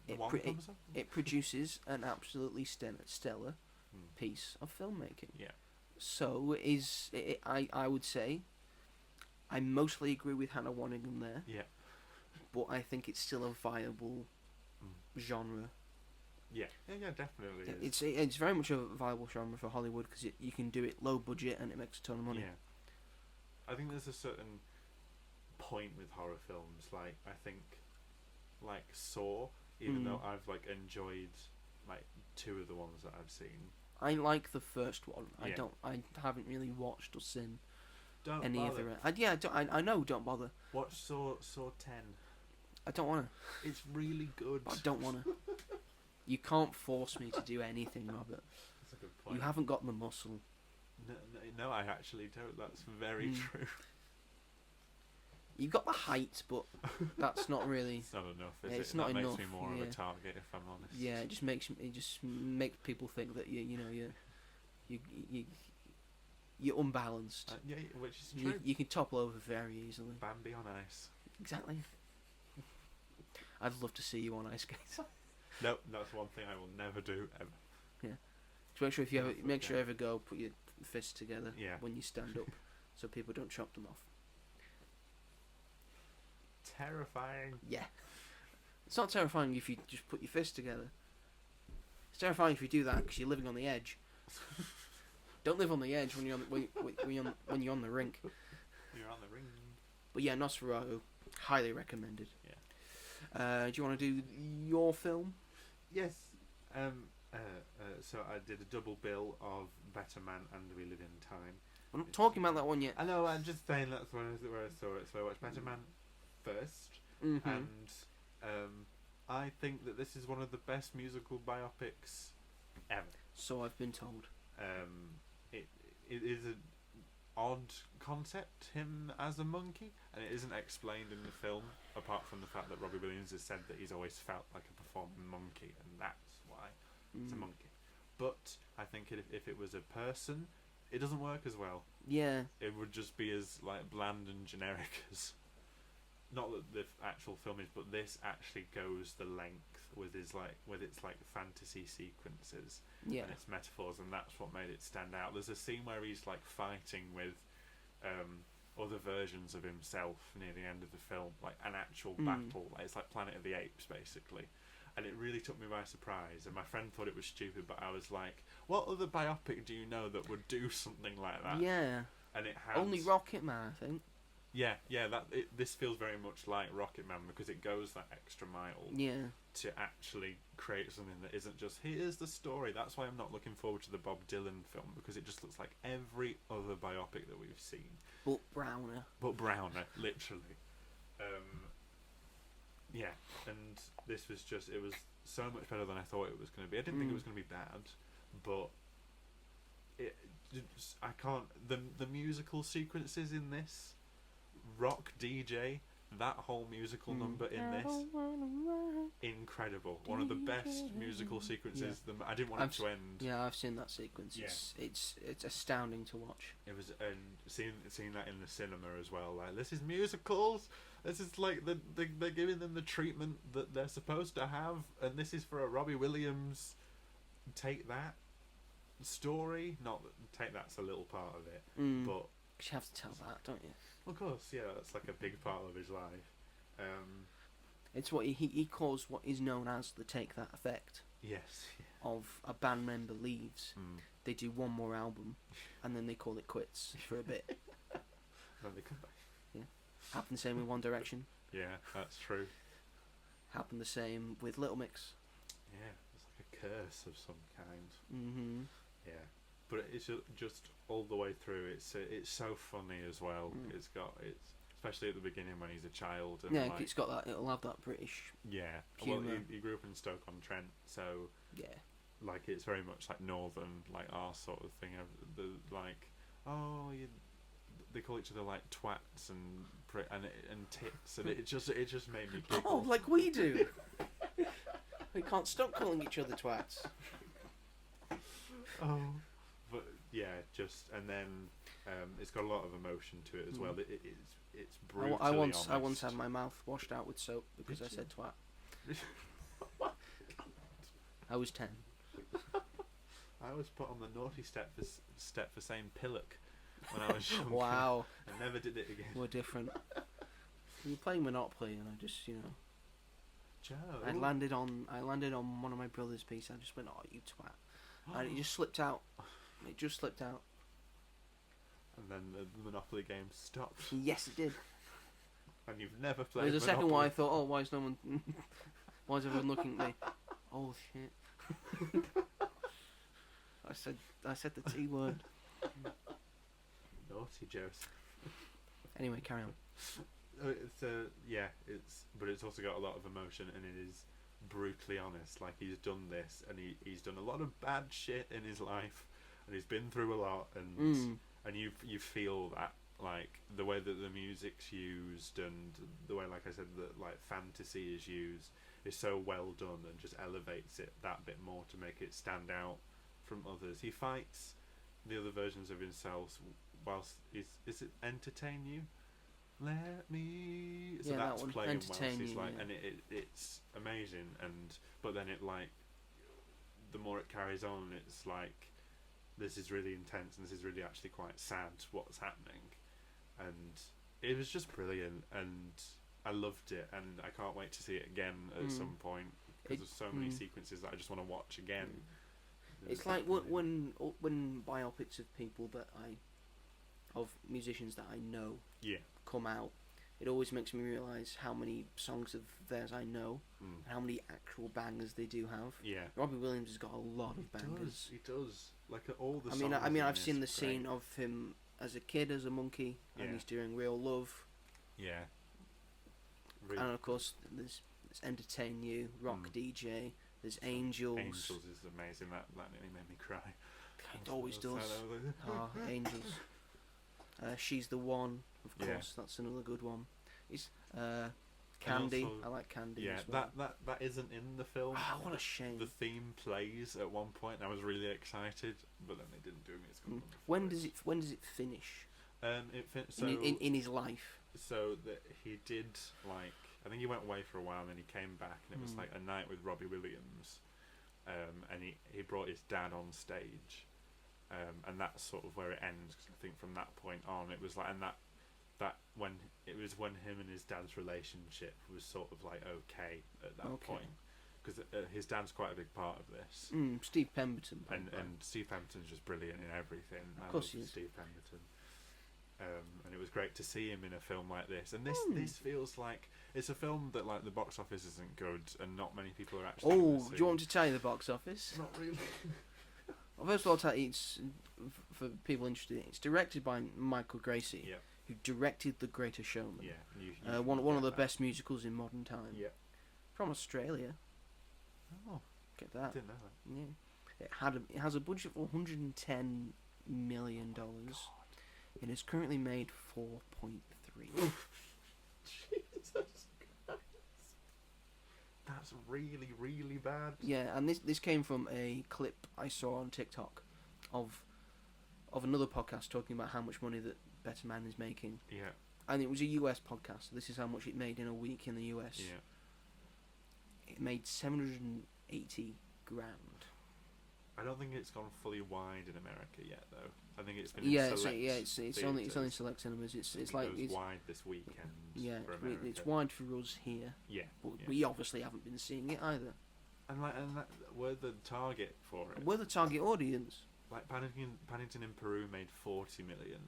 it produces an absolutely stellar piece of filmmaking. Yeah. So I would say, I mostly agree with Hannah Waddingham there. Yeah. But I think it's still a viable genre. Yeah, definitely. It's very much a viable genre for Hollywood because you can do it low budget and it makes a ton of money. Yeah. I think there's a certain point with horror films. Like I think, like Saw, even though I've enjoyed 2 of the ones that I've seen. I like the first one. Yeah. I haven't really watched or seen Don't any bother. other. I know. Don't bother. Watch Saw 10. I don't want to. It's really good. I don't want to. You can't force me to do anything, Robert. That's a good point. You haven't got the muscle. No, I actually don't. That's very true. You've got the height, but that's not really. It's not enough, is It's it? not that enough. makes me more of a target, if I'm honest. Yeah, it just makes people think that you're unbalanced. Yeah, which is true. You can topple over very easily. Bambi on ice. Exactly. I'd love to see you on ice skates. No, that's one thing I will never do ever. Yeah. So make sure you ever go, put your fists together when you stand up, so people don't chop them off. Terrifying. Yeah. It's not terrifying if you just put your fists together. It's terrifying if you do that because you're living on the edge. Don't live on the edge when you're when you're on the rink. You're on the ring. But yeah, Nosferatu, highly recommended. Yeah. Do you want to do your film? Yes. So I did a double bill of Better Man and We Live in Time. I'm not talking about that one yet. I know. I'm just saying that's where I saw it. So I watched Better Man first, and I think that this is one of the best musical biopics ever. So I've been told. It is an odd concept, him as a monkey, and it isn't explained in the film, apart from the fact that Robbie Williams has said that he's always felt like a performing monkey, and that's why it's a monkey. But I think if it was a person, it doesn't work as well. Yeah. It would just be as bland and generic as. Not that the actual film is, but this actually goes the length with its fantasy sequences and its metaphors, and that's what made it stand out. There's a scene where he's fighting with other versions of himself near the end of the film, like an actual battle. Like, it's like Planet of the Apes, basically. And it really took me by surprise. And my friend thought it was stupid, but I was like, what other biopic do you know that would do something like that? Yeah. And it has... Only Rocket Man, I think. Yeah, this feels very much like Rocket Man, because it goes that extra mile to actually create something that isn't just, here's the story. That's why I'm not looking forward to the Bob Dylan film, because it just looks like every other biopic that we've seen. But browner. Literally. Yeah, and this was just, it was so much better than I thought it was going to be. I didn't think it was going to be bad, but I can't, the musical sequences in this, Rock DJ, that whole musical number in this, incredible. One of the best musical sequences. Yeah. I didn't want it to end. Yeah, I've seen that sequence. Yeah. It's astounding to watch. It was, and seeing that in the cinema as well. Like, this is musicals. This is like they're giving them the treatment that they're supposed to have, and this is for a Robbie Williams. Take that story. Not take that's a little part of it, but you have to tell that, don't you? Of course, yeah, that's like a big part of his life. It's what he calls what is known as the take that effect. Yes. Yeah. Of a band member leaves, they do one more album, and then they call it quits for a bit. Then they come back. Yeah. Happened the same with One Direction. Yeah, that's true. Happened the same with Little Mix. Yeah, it's like a curse of some kind. Mm-hmm. Yeah. But it's just all the way through. It's so funny as well. It's especially at the beginning when he's a child. And like, it's got that. It'll have that British. Yeah. Humour. Well, he grew up in Stoke-on-Trent, so yeah. Like, it's very much like northern, like our sort of thing. They call each other like twats and tits, and it just made me giggle. Oh, like we do. We can't stop calling each other twats. Oh. But yeah, and then it's got a lot of emotion to it as well. It's brutally honest. I once had my mouth washed out with soap because I said twat. I was 10. I was put on the naughty step for saying pillock when I was young. Wow. I never did it again. We're different. We were playing Monopoly, and I just, Joe. I landed on one of my brother's pieces. I just went, "Oh, you twat!" And it just slipped out. It just slipped out. And then the Monopoly game stopped. Yes, it did. And you've never played There's a Monopoly. second one I thought, oh, why is no one... why is everyone looking at me? Oh, shit. I said the T word. Naughty Joseph. Anyway, carry on. But it's also got a lot of emotion, and it is brutally honest. Like, he's done this, and he's done a lot of bad shit in his life, and he's been through a lot, and you feel that, like, the way that the music's used, and the way, like I said, that like fantasy is used, is so well done, and just elevates it that bit more to make it stand out from others. He fights the other versions of himself whilst is it entertain you? Let me. So that's playing whilst he's like, and it's amazing. But then it, like, the more it carries on, it's like, this is really intense, and this is really actually quite sad what's happening, and it was just brilliant, and I loved it, and I can't wait to see it again at some point, because there's so many sequences that I just want to watch again. It's like when biopics of people of musicians that I know come out, it always makes me realise how many songs of theirs I know, and how many actual bangers they do have. Yeah, Robbie Williams has got a lot of bangers. He does. Like, all the. I mean, I've seen the scene of him as a kid as a monkey, and he's doing Real Love. Yeah. Really. And of course, there's Entertain You, Rock DJ. There's Angels. Angels is amazing. That nearly made me cry. It always does. Angels. She's the One, of course. That's another good one. It's Candy. Also, I like Candy. Yeah, as well. that isn't in the film. Oh, what a shame. The theme plays at one point, and I was really excited, but then they didn't do a musical number. When does it finish? In his life. So that he did, like, I think he went away for a while, and then he came back, and it was like a night with Robbie Williams, and he brought his dad on stage, and that's sort of where it ends. 'Cause I think from that point on, it was like, and that when it was when him and his dad's relationship was sort of like okay at that point, because his dad's quite a big part of this. Steve Pemberton, and Steve Pemberton's just brilliant in everything. Of course, he is. Steve Pemberton. And it was great to see him in a film like this. And this feels like it's a film that like the box office isn't good, and not many people are actually. Oh, do you want me to tell you the box office? Not really. Well, first of all, I'll tell you, it's for people interested. It's directed by Michael Gracie, who directed The Greatest Showman. Yeah, one of the best musicals in modern time. Yeah, from Australia. Oh, get that? Didn't know that. Yeah, it has a budget of $110 million. It has currently made 4.3. Jesus Christ. That's really, really bad. Yeah, and this came from a clip I saw on TikTok of another podcast talking about how much money that Better Man is making. Yeah. And it was a US podcast. So this is how much it made in a week in the US. Yeah. It made 780 grand. I don't think it's gone fully wide in America yet, though. I think it's been it's only select cinemas. It's like it's wide this weekend. Yeah, for America. it's wide for us here. Yeah, but we obviously haven't been seeing it either. And we're the target for it. We're the target audience. Like Paddington in Peru made 40 million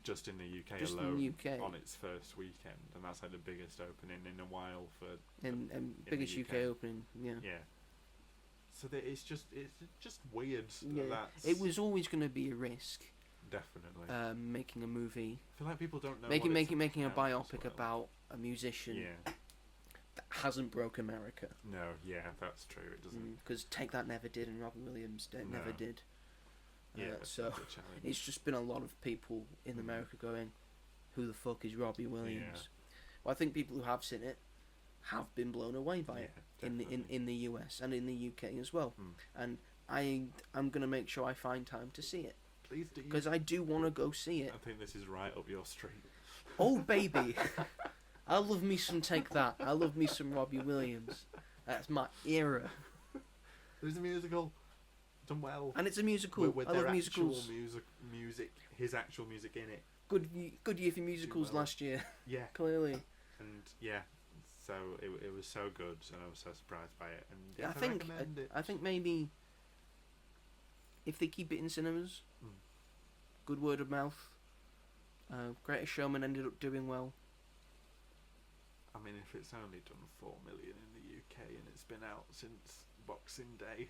just in the UK just alone in the UK. On its first weekend, and that's like the biggest opening in a while for and biggest UK opening. Yeah. Yeah. So it's just weird. Yeah. It was always going to be a risk. Definitely. Making a movie. I feel like people don't know. Making a biopic about a musician. Yeah. That hasn't broke America. No. Yeah, that's true. It doesn't. Because Take That never did, and Robbie Williams never did. Yeah. So it's just been a lot of people in America going, "Who the fuck is Robbie Williams?" Yeah. Well, I think people who have seen it have been blown away by it in the US and in the UK as well. And I'm gonna make sure I find time to see it. Please do. Because I do want to go see it. I think this is right up your street. Oh baby, I love me some Take That. I love me some Robbie Williams. That's my era. There's a musical. Done well. And it's a musical. With I love musicals. Music, his actual music in it. Good year for musicals last year. Yeah. Clearly. And yeah, so it was so good, and I was so surprised by it. And I think maybe if they keep it in cinemas, good word of mouth. Greatest Showman ended up doing well. I mean, if it's only done 4 million in the UK and it's been out since Boxing Day.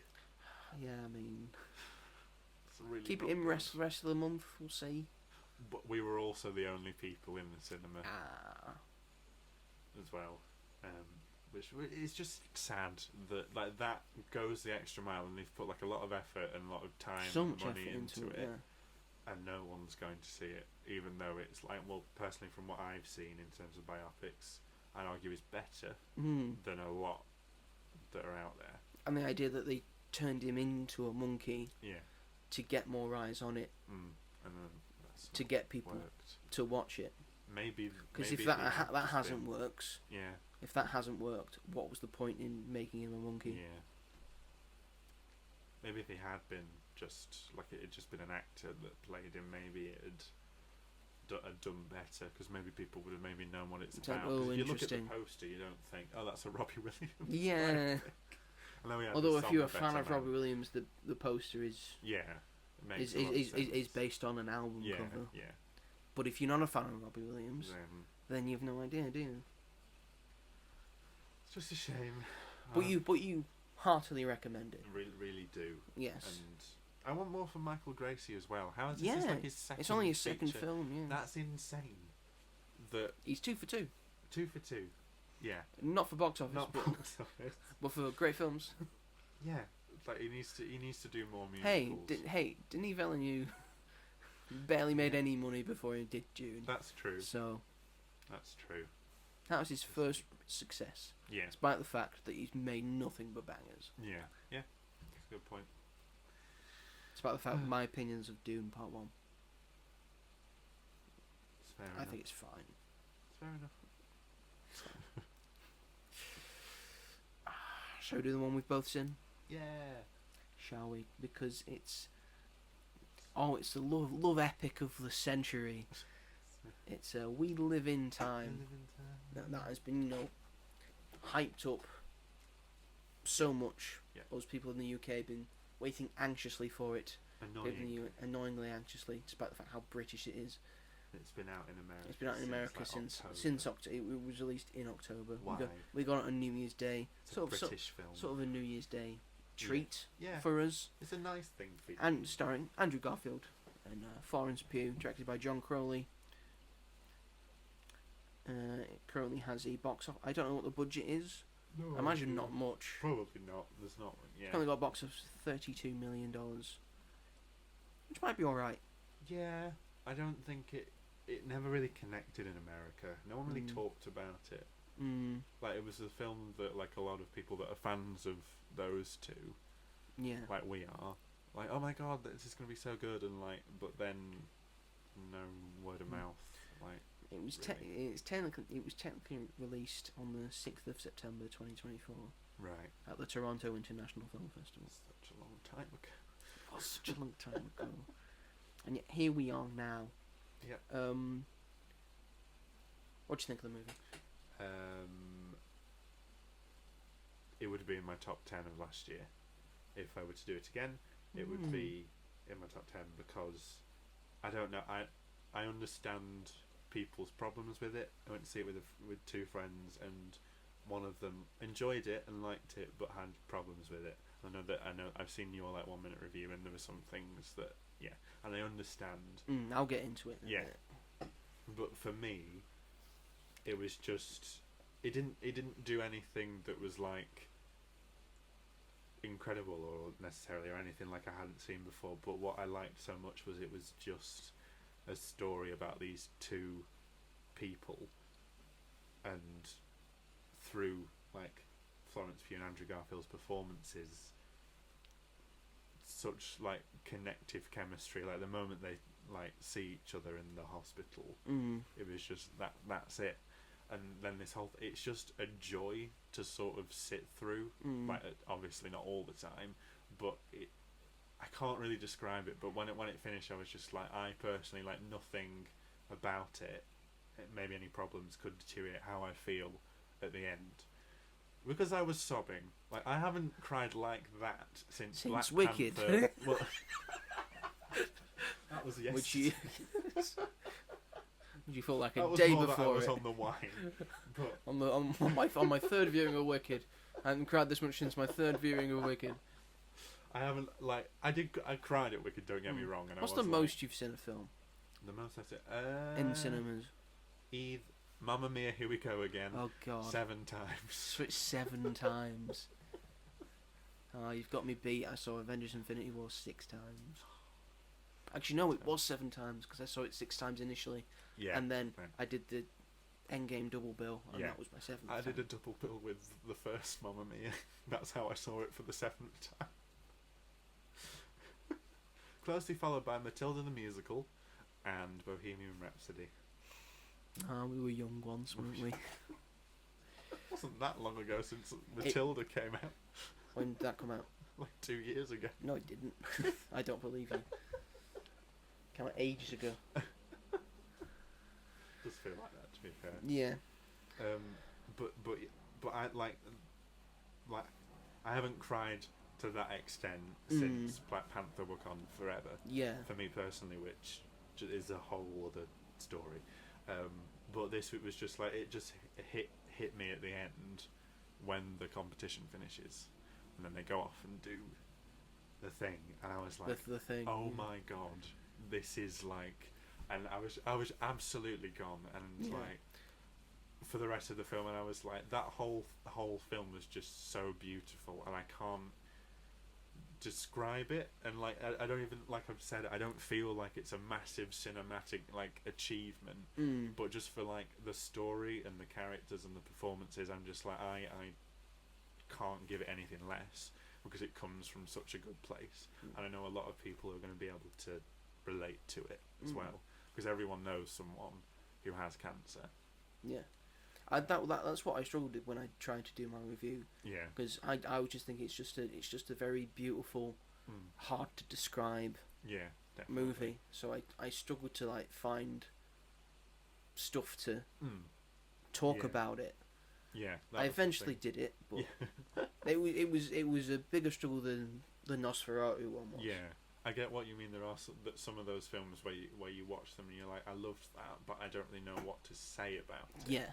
Yeah, I mean, it's really keep it in rest of the month. We'll see. But we were also the only people in the cinema as well, which is just sad that like that goes the extra mile, and they've put like a lot of effort and a lot of time and money into it, and no one's going to see it, even though it's like, well, personally, from what I've seen in terms of biopics, I'd argue it's better than a lot that are out there. And the idea that they turned him into a monkey to get more eyes on it, and then to get people to watch it. Maybe because if that hasn't worked, yeah. If that hasn't worked, what was the point in making him a monkey? Yeah. Maybe if he had been just like it had just been an actor that played him, maybe it had done better, because maybe people would have maybe known what it's about. Oh, if you look at the poster, you don't think, oh, that's a Robbie Williams. Yeah. Although if you're a fan of Robbie Williams, the poster is is based on an album cover. Yeah. But if you're not a fan of Robbie Williams, then you have no idea, do you? It's just a shame. But you heartily recommend it. Really do. Yes. And I want more from Michael Gracie as well. How is this? Is like his second it's only his second feature? film. Yeah. That's insane. That he's 2 for 2. 2 for 2. Yeah. Not for box office. But for great films. Yeah. Like he needs to do more musicals. Hey, Denis Villeneuve barely made any money before he did Dune. That's true. So. That's true. That was his first success. Yeah. Despite the fact that he's made nothing but bangers. Yeah. Yeah. That's a good point. Despite the fact that my opinions of Dune Part 1. It's fair enough. I think it's fine. It's fair enough. Shall we do the one we've both seen? Yeah. Shall we? Because it's Oh, it's the love epic of the century. It's We Live in Time. That has been, hyped up so much. Yeah. Those people in the UK have been waiting anxiously for it. Annoyingly anxiously, despite the fact how British it is. It's been out in America. It's been out in America since October. It was released in October. Why? We got it on New Year's Day. It's a British film. Sort of a New Year's Day treat Yeah. for us. It's a nice thing for you. And starring Andrew Garfield and Florence Pugh, directed by John Crowley. It currently has a box office. I don't know what the budget is. No, I imagine not much. Probably not. There's not. Yeah. It's currently got a box office of $32 million, which might be all right. Yeah. I don't think it never really connected in America. No one really talked about it. Like, it was a film that, like, a lot of people that are fans of those two, like we are, like, oh my god, this is gonna be so good, and like, but then no word of mouth. Like, it was technically released on the 6th of September 2024. Right. At the Toronto International Film Festival. Such a long time ago. It was such a long time ago. And yet here we are now. Yeah. What do you think of the movie? It would be in my top 10 of last year. If I were to do it again, it would be in my top 10 because I don't know. I understand people's problems with it. I went to see it with two friends, and one of them enjoyed it and liked it, but had problems with it. I know I've seen your 1 minute review, and there were some things that and I understand. I'll get into it. But for me, it was just it didn't do anything that was like incredible or necessarily or anything like I hadn't seen before. But what I liked so much was it was just a story about these two people, and through like Florence Pugh and Andrew Garfield's performances, such like connective chemistry. Like the moment they like see each other in the hospital, it was just that's it. And then it's just a joy to sort of sit through. Like, obviously not all the time, but I can't really describe it. But when it finished, I was just like, I personally, like, nothing about it, maybe any problems could deteriorate how I feel at the end. Because I was sobbing. Like, I haven't cried like that since Black Wicked. Panther. Well, that was yesterday. Would you feel like a that was day more before that I was it? on the wine. But on my third viewing of Wicked, I haven't cried this much since my third viewing of Wicked. I haven't I cried at Wicked. Don't get me wrong. And What's the most you've seen a film? The most I said in cinemas. Mamma Mia, Here We Go Again. Oh God. 7 times. Switch 7 times. Oh, you've got me beat. I saw Avengers: Infinity War 6 times. Actually, no, it was 7 times because I saw it 6 times initially. Yeah. And then I did the Endgame double bill, and that was my 7th time. I did a double bill with the first Mamma Mia. That's how I saw it for the 7th time. Closely followed by Matilda the Musical and Bohemian Rhapsody. We were young once, weren't we? It wasn't that long ago since Matilda came out. When did that come out? Like 2 years ago. No, it didn't. I don't believe you. Came out ages ago. Does feel like that, to be fair. Yeah. But I like I haven't cried to that extent since Black Panther Wakanda Forever. Yeah. For me personally, which is a whole other story. But this it was just like it just hit me at the end when the competition finishes, and then they go off and do the thing, and I was like, the thing. Oh my god, this is like, and I was absolutely gone, and like for the rest of the film, and I was like, that whole film was just so beautiful, and I can't describe it, and like I don't even, like I've said, I don't feel like it's a massive cinematic like achievement, but just for like the story and the characters and the performances, I'm just like I can't give it anything less because it comes from such a good place, and I know a lot of people are going to be able to relate to it as well, because everyone knows someone who has cancer. Yeah. That's what I struggled with when I tried to do my review. Yeah. Because I was just thinking it's just a very beautiful, hard to describe Yeah, definitely. movie, so I struggled to like find stuff to talk Yeah. about it. Yeah, I eventually did it, but Yeah. it was a bigger struggle than the Nosferatu one was. Yeah, I get what you mean. There are some of those films where you watch them and you're like, I loved that, but I don't really know what to say about it. Yeah.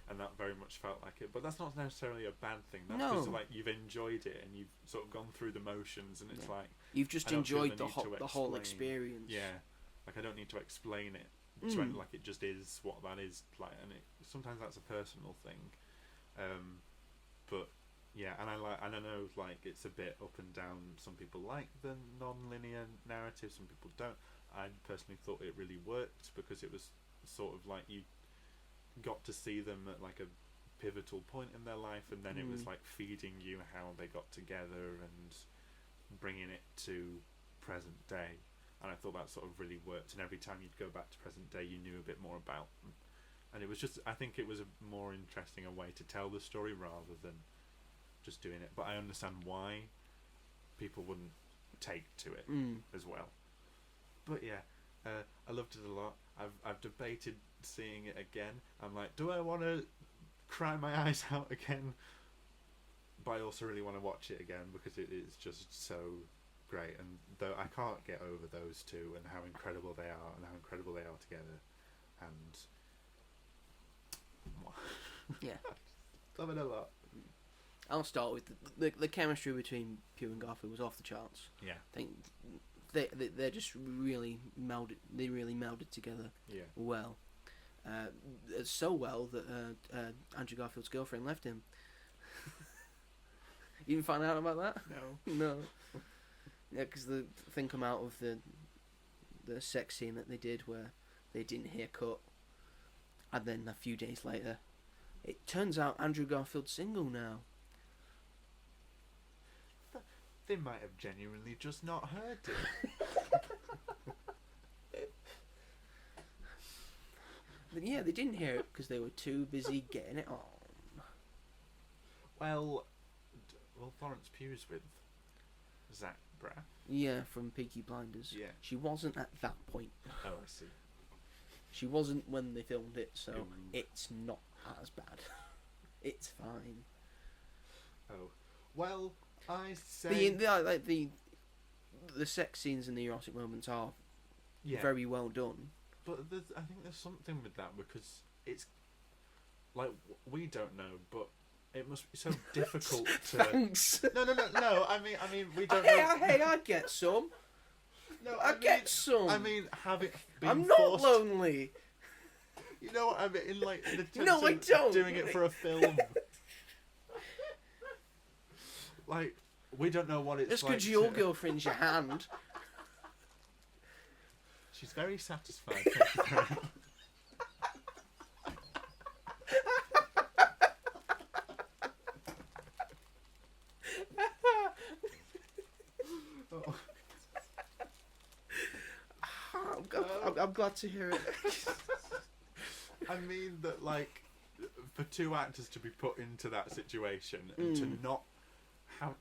And that very much felt like it. But that's not necessarily a bad thing. That's No. because like you've enjoyed it and you've sort of gone through the motions, and it's like you've just I don't feel enjoyed the need to the whole explain. experience. Yeah, like I don't need to explain it. Like it just is what that is like, and sometimes that's a personal thing. But yeah, and I know like it's a bit up and down. Some people like the non-linear narrative, some people don't. I personally thought it really worked because it was sort of like you got to see them at like a pivotal point in their life, and then it was like feeding you how they got together and bringing it to present day. And I thought that sort of really worked, and every time you'd go back to present day you knew a bit more about them, and it was just, I think it was a more interesting a way to tell the story rather than just doing it. But I understand why people wouldn't take to it as well. But yeah, I loved it a lot. I've debated seeing it again. I'm like, do I want to cry my eyes out again? But I also really want to watch it again because it is just so great. And though I can't get over those two and how incredible they are and how incredible they are together. And yeah, love it a lot. I'll start with the chemistry between Pugh and Garfield was off the charts. Yeah, I think they're just really melded. They really melded together. Yeah. Well, so well that Andrew Garfield's girlfriend left him. You didn't find out about that? No. No. Yeah, because the thing come out of the sex scene that they did where they didn't hear cut, and then a few days later, it turns out Andrew Garfield's single now. They might have genuinely just not heard it. But yeah, they didn't hear it because they were too busy getting it on. Well, Florence Pugh's with Zach Braff. Yeah, from Peaky Blinders. Yeah. She wasn't at that point. Oh, I see. She wasn't when they filmed it, so Ooh. it's not as bad. It's fine. Oh, well, I say The sex scenes and the erotic moments are yeah. very well done. But I think there's something with that because it's like we don't know, but it must be so difficult to. Thanks. No. I mean, we don't know. Hey, I get some. No, I get some. I mean, having been I'm not forced, lonely. You know what I mean? In like the terms No, I of don't. doing it for a film. Like we don't know what it's Just like. because your girlfriend's your hand. She's very satisfied. Thank you very much. I'm glad to hear it. I mean that, like, for two actors to be put into that situation and to not have,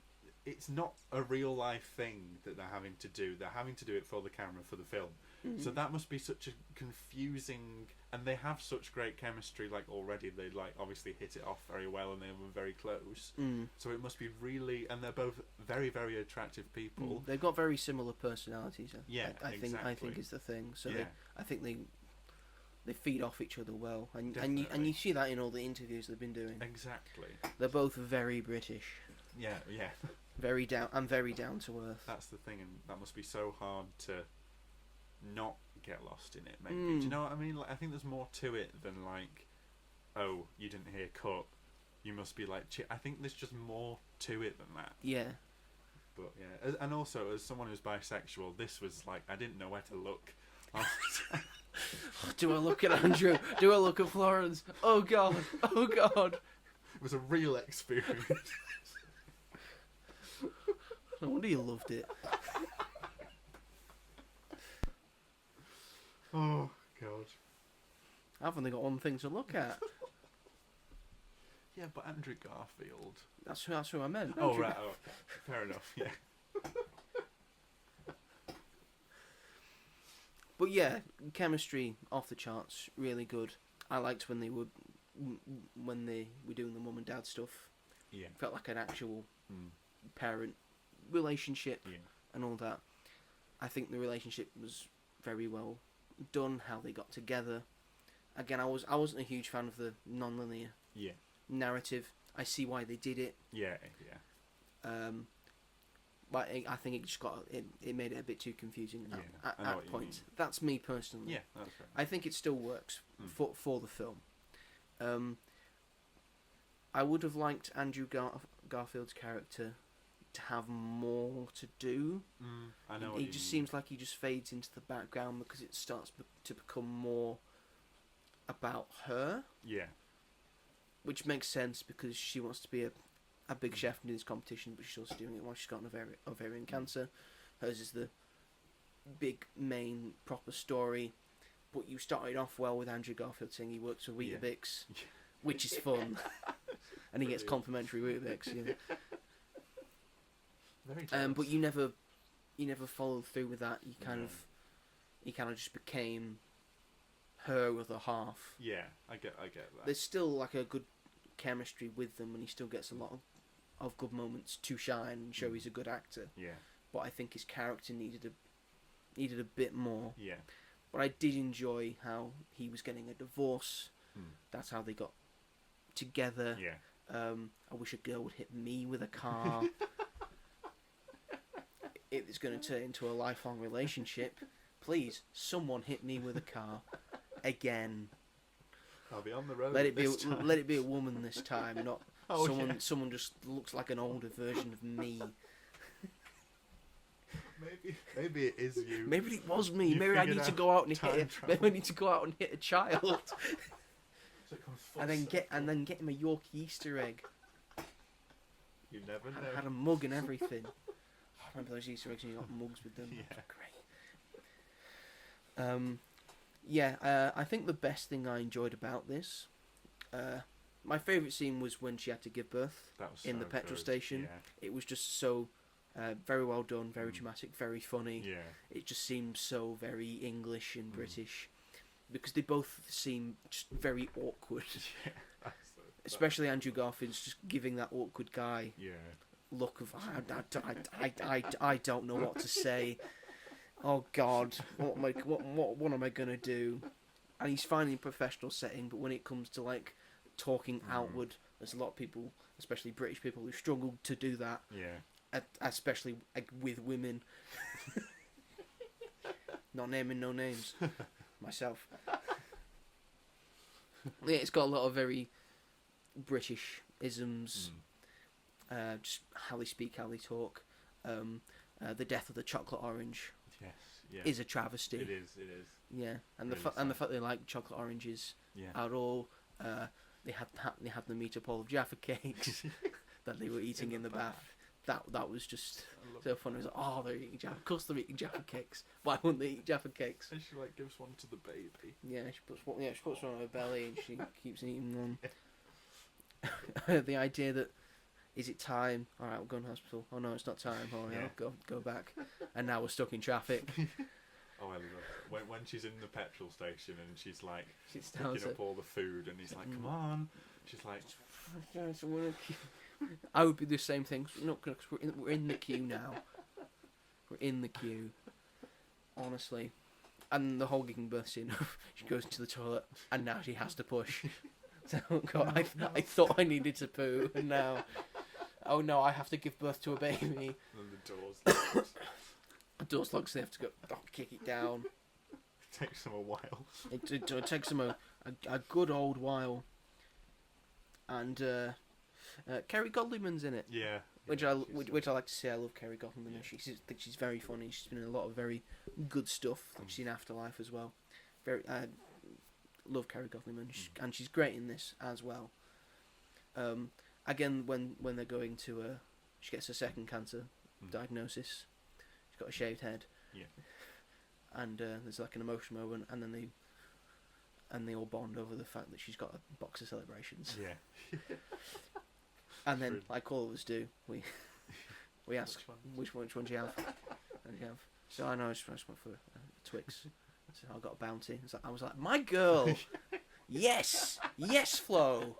it's not a real life thing that they're having to do. They're having to do it for the camera, for the film. So that must be such a confusing, and they have such great chemistry, like, already. They, like, obviously hit it off very well and they were very close. So it must be really, and they're both very, very attractive people. They've got very similar personalities. Yeah, I exactly. think is the thing. So Yeah. I think they feed off each other well, and Definitely. you see that in all the interviews they've been doing. Exactly. They're both very British, Yeah. very down to earth. That's the thing, and that must be so hard to not get lost in it, maybe. Do you know what I mean? Like, I think there's more to it than, like, oh, you didn't hear cut, you must be like, I think there's just more to it than that. Yeah. But yeah, and also as someone who's bisexual, this was like, I didn't know where to look. Do I look at Andrew? Do I look at Florence? Oh God! Oh God! It was a real experience. No wonder you loved it. Oh God. I've only got one thing to look at. Yeah, but Andrew Garfield. That's who I meant. Oh right. Oh, fair enough. Yeah. But yeah, chemistry off the charts, really good. I liked when they were doing the mum and dad stuff. Yeah. Felt like an actual parent relationship and all that. I think the relationship was very well done. How they got together. Again, I wasn't a huge fan of the non-linear narrative. I see why they did it. Yeah. But I think it just it made it a bit too confusing at points. That's me personally. Yeah, that's right. I think it still works for the film. I would have liked Andrew Garfield's character to have more to do. I know. He just seems like he just fades into the background because it starts to become more about her. Yeah. Which makes sense because she wants to be a big chef in this competition, but she's also doing it while she's got an ovarian cancer. Hers is the big main proper story. But you started off well with Andrew Garfield saying he works for Weetabix, which is fun, and he gets complimentary Weetabix. Very but you never followed through with that. You kind of just became her other half. Yeah, I get that. There's still like a good chemistry with them, and he still gets a lot of good moments to shine and show he's a good actor. Yeah. But I think his character needed a bit more. Yeah. But I did enjoy how he was getting a divorce. That's how they got together. Yeah. I wish a girl would hit me with a car. If it's going to turn into a lifelong relationship, please, someone hit me with a car again. I'll be on the road. Let it be a woman this time, not someone just looks like an older version of me. Maybe it is you. Maybe it was me. Maybe I need to go out and maybe I need to go out and hit a child. and then get him a Yorkie Easter egg. You never know. I had a mug and everything. I remember those Easter eggs and you got mugs with them. Great. I think the best thing I enjoyed about this, my favourite scene was when she had to give birth in the petrol station. Yeah. It was just so very well done, very dramatic, very funny. Yeah. It just seemed so very English and British, because they both seem just very awkward. Yeah. Especially Andrew Garfield's just giving that awkward guy look of I don't know what to say. Oh God, what am I gonna do? And he's finding a professional setting, but when it comes to like talking outward, there's a lot of people, especially British people, who struggle to do that. Yeah. Especially with women. Not naming no names. Myself. Yeah, it's got a lot of very British isms. Just how they speak, how they talk. The death of the chocolate orange. Yes. Yeah. Is a travesty. It is. Yeah, and really the fact they like chocolate oranges at all. They had them eat up all of Jaffa cakes that they were eating in the bath. That was just so funny. It was like, they're eating Jaffa. Of course they're eating Jaffa cakes. Why wouldn't they eat Jaffa cakes? And she gives one to the baby. Yeah, she puts one on her belly and she keeps eating one. The idea that, is it time? All right, we'll go to hospital. Oh no, it's not time. Oh yeah, go back. And now we're stuck in traffic. Oh, I love it. When she's in the petrol station and she's like down picking up all the food and he's like, "Come on," she's like, I would be the same thing. No, because we're in the queue now. We're in the queue. Honestly. And the whole giving birth scene, she goes into the toilet and now she has to push. So, God, I thought I needed to poo, and now, oh no, I have to give birth to a baby. And the door's locked. The door's locked, so they have to go kick it down. It takes them a while. It takes them a good old while. And Kerry Godliman's in it. Yeah. Which I like to say. I love Kerry Godliman. Yeah. I think she's very funny. She's been in a lot of very good stuff. She's in Afterlife as well. Love Kerry Godliman, and she's great in this as well. Again, when they're going to she gets a second cancer diagnosis. She's got a shaved head. Yeah. And there's like an emotional moment, and then they all bond over the fact that she's got a box of celebrations. Yeah. And then, like all of us do, we ask which one do you have? And you have. So I know I just went for Twix. So I got a bounty. I was like, my girl. Yes, Flo.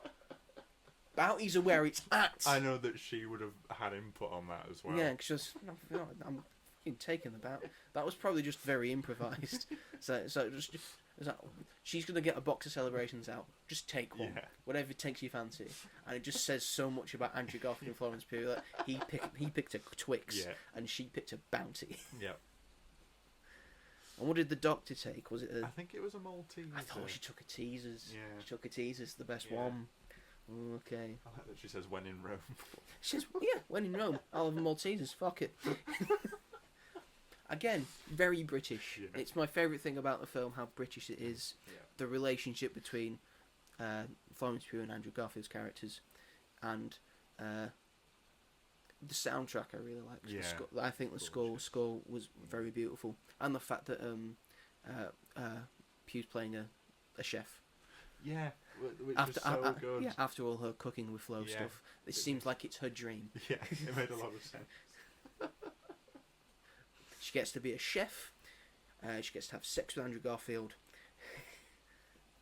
Bounties are where it's at. I know that she would have had input on that as well. Yeah, because I'm fucking taking the bounty. That was probably just very improvised. so just. It's like, she's going to get a box of Celebrations out. Just take one. Yeah. Whatever takes your fancy. And it just says so much about Andrew Garfield and Florence Pugh that he picked a Twix and she picked a Bounty. Yep. And what did the doctor take? Was it I think it was a Maltese. I thought she took a Teasers. Yeah. She took a Teasers, the best one. Okay. I like that she says when in Rome. She says, yeah, when in Rome, I'll have a Maltesers. Fuck it. Again, very British. Yeah. It's my favourite thing about the film, how British it is. Yeah. The relationship between Florence Pugh and Andrew Garfield's characters, and the soundtrack I really liked. Yeah. I think the score was very beautiful, and the fact that Pugh's playing a chef. Yeah, which was so good. Yeah, after all her cooking with Flo stuff, it seems like it's her dream. Yeah, it made a lot of sense. She gets to be a chef. She gets to have sex with Andrew Garfield.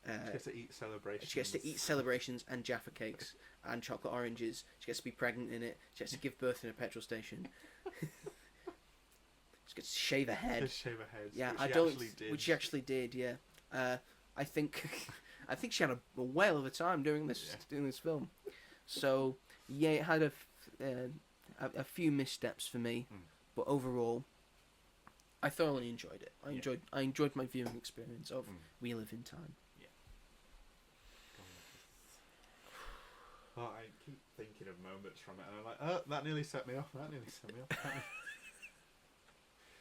She gets to eat Celebrations. She gets to eat Celebrations and Jaffa cakes and chocolate oranges. She gets to be pregnant in it. She gets to give birth in a petrol station. She gets to shave her head. Shave her head. Yeah, Which she actually did. Yeah, I think she had a whale of a time doing this film. So yeah, it had a few missteps for me, but overall, I thoroughly enjoyed it. I enjoyed my viewing experience of We Live in Time. Yeah. Oh, I keep thinking of moments from it, and I'm like, oh, that nearly set me off.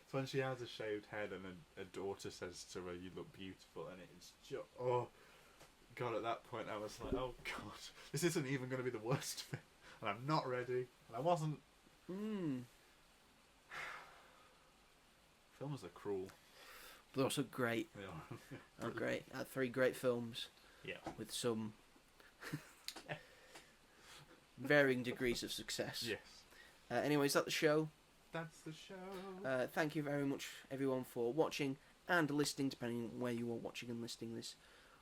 It's when she has a shaved head, and a daughter says to her, "You look beautiful," and it's just God. At that point, I was like, oh God, this isn't even going to be the worst thing, and I'm not ready, and I wasn't. Films are cruel. But also great. They are. Great. 3 great films. Yeah. With some varying degrees of success. Yes. Anyway, is that the show? That's the show. Thank you very much, everyone, for watching and listening, depending on where you are watching and listening this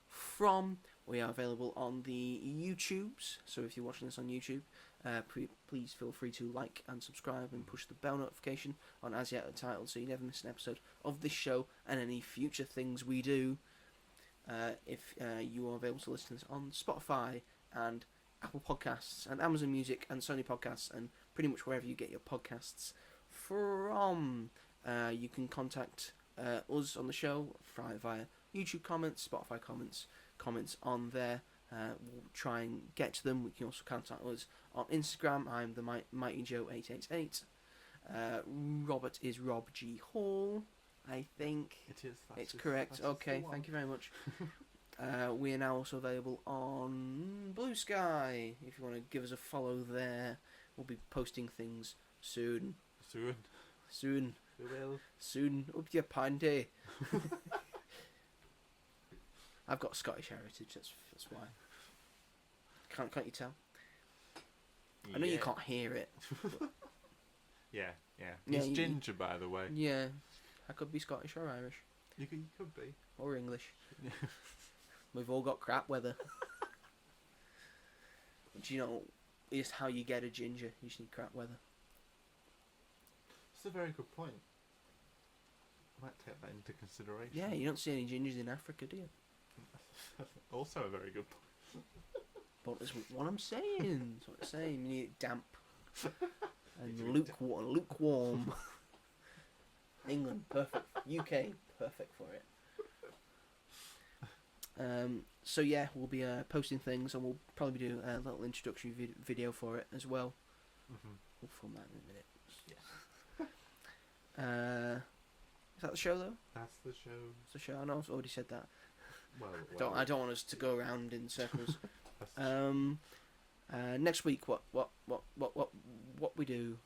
from. We are available on the YouTubes, so if you're watching this on YouTube, please feel free to like and subscribe and push the bell notification on As Yet Untitled so you never miss an episode of this show and any future things we do. If you are available to listen to this on Spotify and Apple Podcasts and Amazon Music and Sony Podcasts and pretty much wherever you get your podcasts from, you can contact us on the show via YouTube comments, Spotify comments on there. We'll try and get to them. We can also contact us on Instagram. I'm the Mighty Joe 888. Robert is robghall, I think. It is. It's correct. Okay, thank you very much. We are now also available on Blue Sky. If you want to give us a follow there, we'll be posting things soon. Soon. We will. Soon. Up your panty. I've got Scottish heritage. That's why. Can't you tell? I know you can't hear it. Yeah. He's ginger, by the way. Yeah, I could be Scottish or Irish. You could be. Or English. We've all got crap weather. Do you know just how you get a ginger? You just need crap weather. That's a very good point. I might take that into consideration. Yeah, you don't see any gingers in Africa, do you? Also a very good point. But that's what I'm saying. That's what I'm saying. You need it damp and lukewarm. England, perfect. UK, perfect for it. So yeah, we'll be posting things, and we'll probably do a little introductory video for it as well. We'll film that in a minute. Yeah. Is that the show though? That's the show. It's the show. I know I've already said that. Well, I don't want us to go around in circles. Next week, what we do?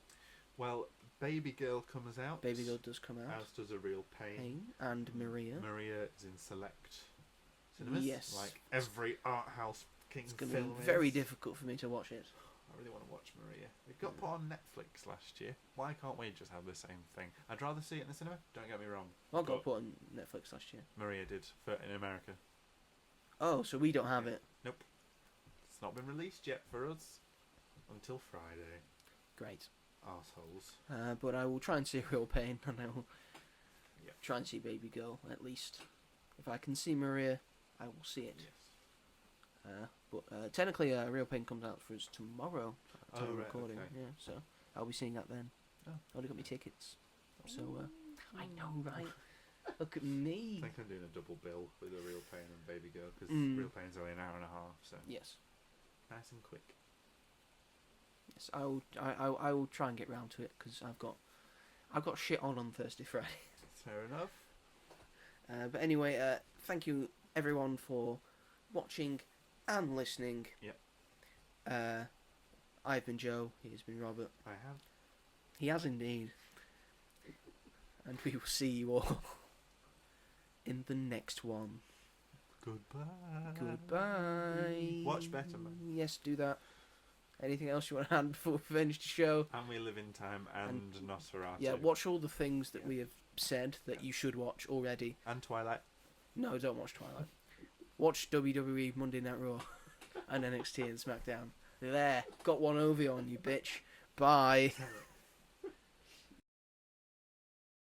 Well, Baby Girl comes out. Baby Girl does come out. As does A Real Pain. And Maria. Maria is in select cinemas. Yes. Like every art house king It's going film to be very difficult for me to watch it. I really want to watch Maria. It got put on Netflix last year. Why can't we just have the same thing? I'd rather see it in the cinema. Don't get me wrong. What got put on Netflix last year? Maria did in America. Oh, so we don't have it. Nope. It's not been released yet for us until Friday. Great. Arseholes. But I will try and see Real Pain, and I will try and see Baby Girl, at least. If I can see Maria, I will see it. Yes. But technically, Real Pain comes out for us tomorrow. Recording. Okay. Yeah, so I'll be seeing that then. Oh. I already got my tickets. So, I know, right? Look at me. I think I'm doing a double bill with a Real Pain and Baby Girl, because Real Pain's only an hour and a half, so Yes. nice and quick. Yes, I will try and get round to it, because I've got shit on Thursday, Friday. Fair enough. But anyway, thank you everyone for watching and listening. Yep. I've been Joe. He has been Robert. I have. He has indeed. And we will see you all in the next one. Goodbye. Goodbye. Watch better, man. Yes, do that. Anything else you want to add before we finish the show? And We Live in Time and Nosferatu. Yeah, watch all the things that we have said that you should watch already. And Twilight. No, don't watch Twilight. Watch WWE Monday Night Raw and NXT and SmackDown. There, got one over on you, bitch. Bye.